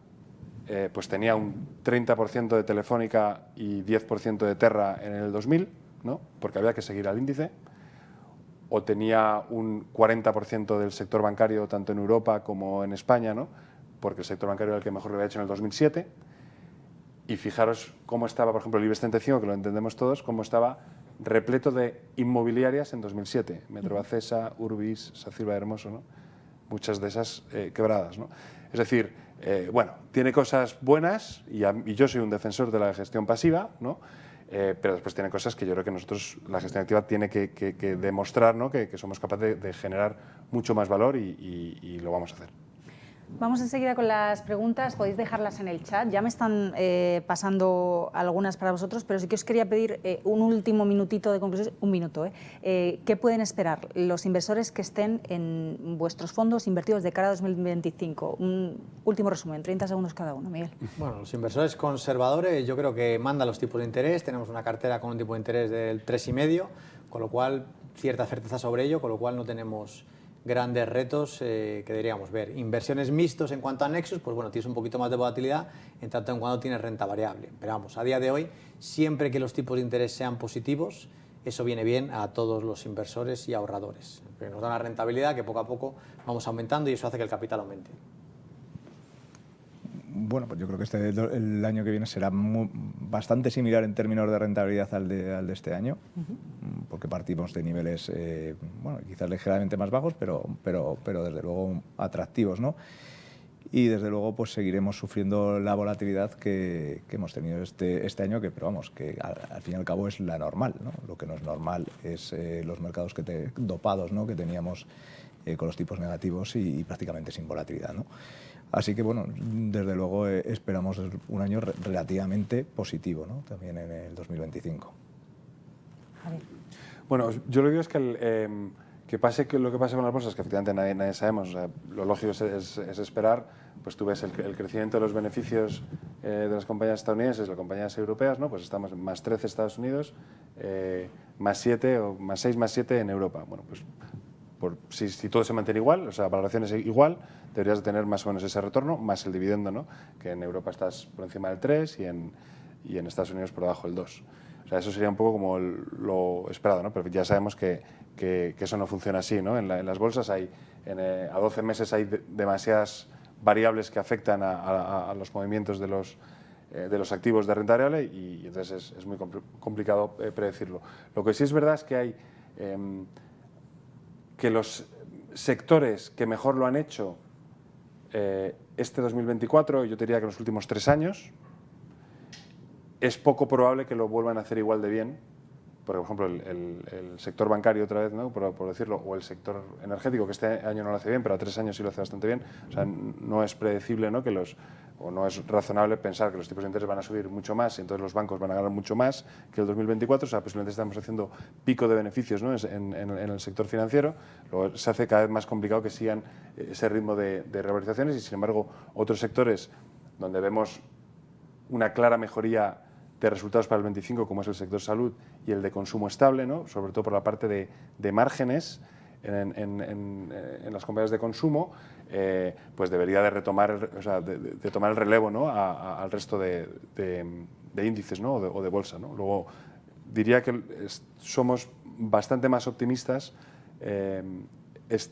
pues tenía un 30% de Telefónica y 10% de Terra en el 2000, ¿no? porque había que seguir al índice, o tenía un 40% del sector bancario tanto en Europa como en España, ¿no? porque el sector bancario era el que mejor lo había hecho en el 2007, y fijaros cómo estaba, por ejemplo, el IBEX 35, que lo entendemos todos, cómo estaba repleto de inmobiliarias en 2007, Metrovacesa, Urbis, Sacilva Hermoso, ¿no? muchas de esas quebradas, ¿no? Es decir, bueno, tiene cosas buenas y yo soy un defensor de la gestión pasiva, ¿no? Pero después tiene cosas que yo creo que nosotros, la gestión activa, tiene que demostrar, ¿no? que somos capaces de generar mucho más valor y lo vamos a hacer. Vamos enseguida con las preguntas, podéis dejarlas en el chat, ya me están pasando algunas para vosotros, pero sí que os quería pedir un último minutito de conclusión, un minuto. ¿Qué pueden esperar los inversores que estén en vuestros fondos invertidos de cara a 2025? Un último resumen, 30 segundos cada uno, Miguel. Bueno, los inversores conservadores yo creo que mandan los tipos de interés, tenemos una cartera con un tipo de interés del 3,5, con lo cual cierta certeza sobre ello, con lo cual no tenemos grandes retos que deberíamos ver. Inversiones mixtos en cuanto a nexos, pues bueno, tienes un poquito más de volatilidad en tanto en cuando tienes renta variable. Pero vamos, a día de hoy, siempre que los tipos de interés sean positivos, eso viene bien a todos los inversores y ahorradores. Porque nos da una rentabilidad que poco a poco vamos aumentando y eso hace que el capital aumente. Bueno, pues yo creo que el año que viene será bastante similar en términos de rentabilidad al de este año, porque partimos de niveles, bueno, quizás ligeramente más bajos, pero desde luego atractivos, ¿no? Y desde luego pues seguiremos sufriendo la volatilidad que hemos tenido este año, pero vamos, que al fin y al cabo es la normal, ¿no? Lo que no es normal es los mercados dopados, ¿no? que teníamos con los tipos negativos y prácticamente sin volatilidad, ¿no? Así que, bueno, desde luego esperamos un año relativamente positivo, ¿no? También en el 2025. Javier. Bueno, yo lo que digo es que lo que pase con las bolsas, que efectivamente nadie sabemos, o sea, lo lógico es esperar, pues tú ves el crecimiento de los beneficios de las compañías estadounidenses, las compañías europeas, ¿no? Pues estamos en más 13 Estados Unidos, más 7 o más 6, más 7 en Europa. Bueno, pues si todo se mantiene igual, o sea, valoraciones igual, deberías de tener más o menos ese retorno, más el dividendo, ¿no? Que en Europa estás por encima del 3 y en Estados Unidos por debajo del 2. O sea, eso sería un poco como lo esperado, ¿no? Pero ya sabemos que eso no funciona así, ¿no? En las bolsas a 12 meses hay demasiadas variables que afectan a los movimientos de los de los activos de renta variable y entonces es muy complicado predecirlo. Lo que sí es verdad es que hay que los sectores que mejor lo han hecho este 2024, yo te diría que en los últimos 3 años, es poco probable que lo vuelvan a hacer igual de bien. Por ejemplo, el sector bancario otra vez, ¿no? por decirlo, o el sector energético, que este año no lo hace bien, pero a 3 años sí lo hace bastante bien. O sea, no es predecible, ¿no? O no es razonable pensar que los tipos de interés van a subir mucho más y entonces los bancos van a ganar mucho más que el 2024. O sea, posiblemente estamos haciendo pico de beneficios, ¿no? en el sector financiero. Luego se hace cada vez más complicado que sigan ese ritmo de revalorizaciones y, sin embargo, otros sectores donde vemos una clara mejoría de resultados para el 25, como es el sector salud y el de consumo estable, ¿no? Sobre todo por la parte de márgenes en las compañías de consumo, pues debería de retomar, o sea, de tomar el relevo, ¿no? al resto de índices, ¿no? o de bolsa, ¿no? Luego diría que somos bastante más optimistas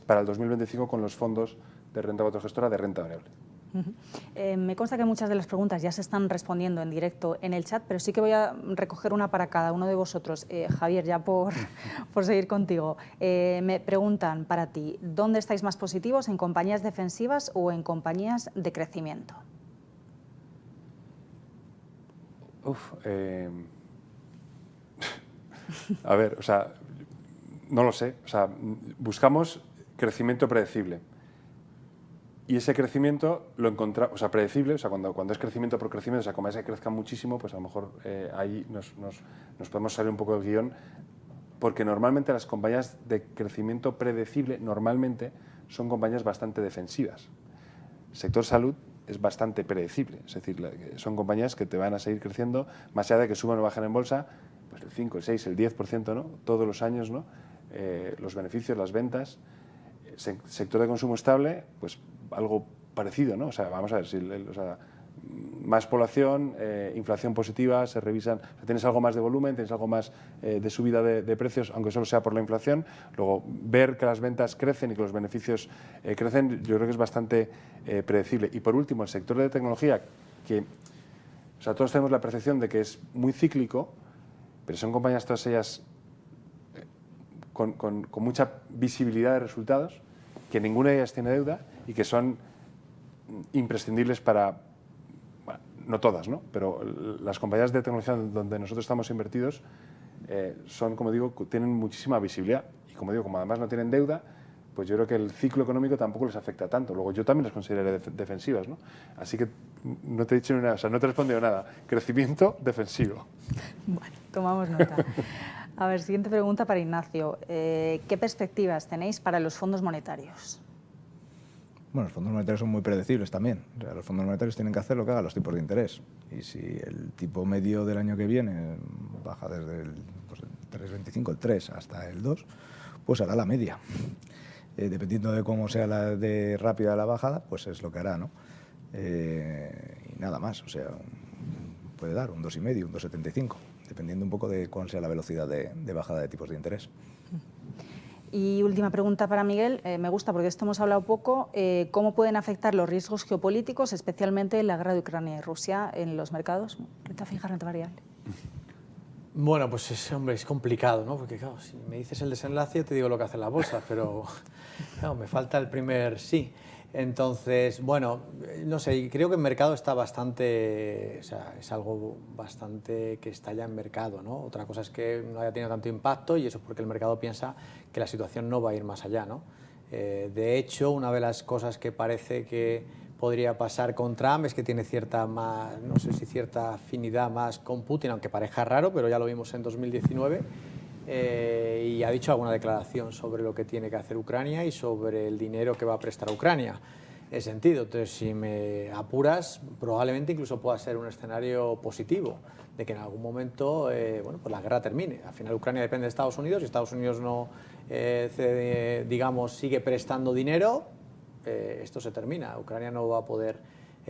para el 2025 con los fondos de renta gestora de renta variable. Me consta que muchas de las preguntas ya se están respondiendo en directo en el chat, pero sí que voy a recoger una para cada uno de vosotros. Javier, ya por seguir contigo, me preguntan para ti, ¿dónde estáis más positivos, en compañías defensivas o en compañías de crecimiento? A ver, o sea, no lo sé. O sea, buscamos crecimiento predecible. Y ese crecimiento lo encontramos, o sea, predecible, o sea, cuando es crecimiento por crecimiento, o sea, como es que crezca muchísimo, pues a lo mejor ahí nos podemos salir un poco del guión, porque normalmente las compañías de crecimiento predecible normalmente son compañías bastante defensivas. El sector salud es bastante predecible, es decir, son compañías que te van a seguir creciendo, más allá de que suban o bajen en bolsa, pues el 5, el 6, el 10%, ¿no? Todos los años, ¿no? Los beneficios, las ventas. Sector de consumo estable, pues algo parecido, ¿no? O sea, vamos a ver, más población, inflación positiva, se revisan, o sea, tienes algo más de volumen, tienes algo más de subida de precios, aunque solo sea por la inflación. Luego, ver que las ventas crecen y que los beneficios crecen, yo creo que es bastante predecible. Y por último, el sector de tecnología, que, o sea, todos tenemos la percepción de que es muy cíclico, pero son compañías todas ellas con mucha visibilidad de resultados, que ninguna de ellas tiene deuda y que son imprescindibles para, bueno, no todas, ¿no? Pero las compañías de tecnología donde nosotros estamos invertidos son, como digo, tienen muchísima visibilidad y, como digo, como además no tienen deuda, pues yo creo que el ciclo económico tampoco les afecta tanto. Luego yo también las consideraré defensivas, ¿no? Así que no te he dicho nada, o sea, no te he respondido nada. Crecimiento defensivo. Bueno, tomamos nota. A ver, siguiente pregunta para Ignacio. ¿Qué perspectivas tenéis para los fondos monetarios? Bueno, los fondos monetarios son muy predecibles también. O sea, los fondos monetarios tienen que hacer lo que hagan los tipos de interés. Y si el tipo medio del año que viene baja desde el 3,25, el 3 hasta el 2, pues hará la media. Dependiendo de cómo sea la de rápida la bajada, pues es lo que hará, ¿no? Y nada más, o sea, puede dar un 2,5, un 2,75, dependiendo un poco de cuál sea la velocidad de bajada de tipos de interés. Y última pregunta para Miguel, me gusta porque de esto hemos hablado poco, ¿cómo pueden afectar los riesgos geopolíticos, especialmente la guerra de Ucrania y Rusia, en los mercados? Renta fija, renta variable. Bueno, pues hombre, es complicado, ¿no? Porque claro, si me dices el desenlace, yo te digo lo que hacen las bolsas, pero claro, me falta el primer sí. Entonces, bueno, no sé, creo que el mercado está bastante, o sea, es algo bastante que está ya en mercado, ¿no? Otra cosa es que no haya tenido tanto impacto y eso es porque el mercado piensa que la situación no va a ir más allá, ¿no? De hecho, una de las cosas que parece que podría pasar con Trump es que tiene cierta más, no sé si cierta afinidad más con Putin, aunque parezca raro, pero ya lo vimos en 2019. Y ha dicho alguna declaración sobre lo que tiene que hacer Ucrania y sobre el dinero que va a prestar a Ucrania. En ese sentido, entonces, si me apuras, probablemente incluso pueda ser un escenario positivo, de que en algún momento bueno, pues la guerra termine. Al final Ucrania depende de Estados Unidos y Estados Unidos no, digamos, sigue prestando dinero, esto se termina. Ucrania no va a poder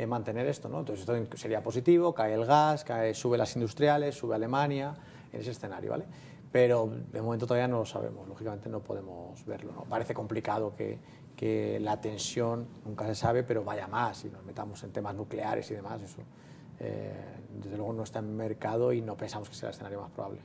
mantener esto, ¿no? Entonces esto sería positivo, cae el gas, sube las industriales, sube Alemania, en ese escenario, ¿vale? Pero de momento todavía no lo sabemos, lógicamente no podemos verlo, ¿no? Parece complicado que la tensión, nunca se sabe, pero vaya más, y nos metamos en temas nucleares y demás, eso desde luego no está en mercado y no pensamos que sea el escenario más probable.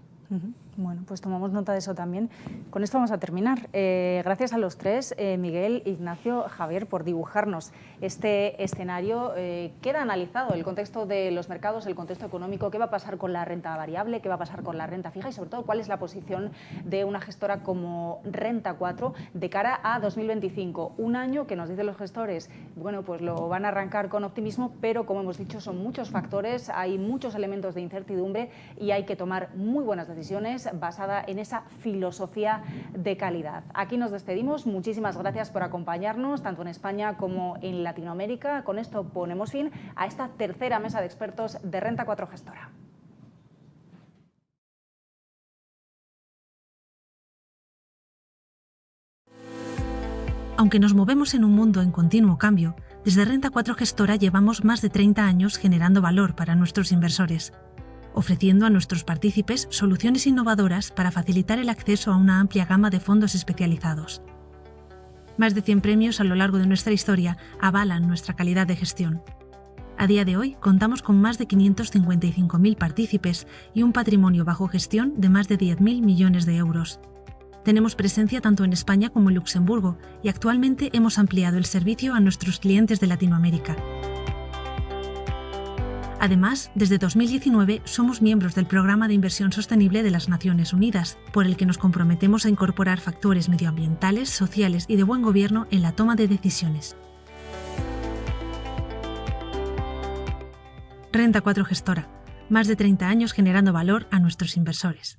Bueno, pues tomamos nota de eso también. Con esto vamos a terminar. Gracias a los tres, Miguel, Ignacio, Javier, por dibujarnos este escenario. Queda analizado el contexto de los mercados, el contexto económico, qué va a pasar con la renta variable, qué va a pasar con la renta fija y sobre todo cuál es la posición de una gestora como Renta 4 de cara a 2025. Un año que nos dicen los gestores, bueno, pues lo van a arrancar con optimismo, pero como hemos dicho son muchos factores, hay muchos elementos de incertidumbre y hay que tomar muy buenas decisiones basada en esa filosofía de calidad. Aquí nos despedimos. Muchísimas gracias por acompañarnos, tanto en España como en Latinoamérica. Con esto ponemos fin a esta tercera mesa de expertos de Renta 4 Gestora. Aunque nos movemos en un mundo en continuo cambio, desde Renta 4 Gestora llevamos más de 30 años generando valor para nuestros inversores, ofreciendo a nuestros partícipes soluciones innovadoras para facilitar el acceso a una amplia gama de fondos especializados. Más de 100 premios a lo largo de nuestra historia avalan nuestra calidad de gestión. A día de hoy contamos con más de 555.000 partícipes y un patrimonio bajo gestión de más de 10.000 millones de euros. Tenemos presencia tanto en España como en Luxemburgo y actualmente hemos ampliado el servicio a nuestros clientes de Latinoamérica. Además, desde 2019 somos miembros del Programa de Inversión Sostenible de las Naciones Unidas, por el que nos comprometemos a incorporar factores medioambientales, sociales y de buen gobierno en la toma de decisiones. Renta 4 Gestora. Más de 30 años generando valor a nuestros inversores.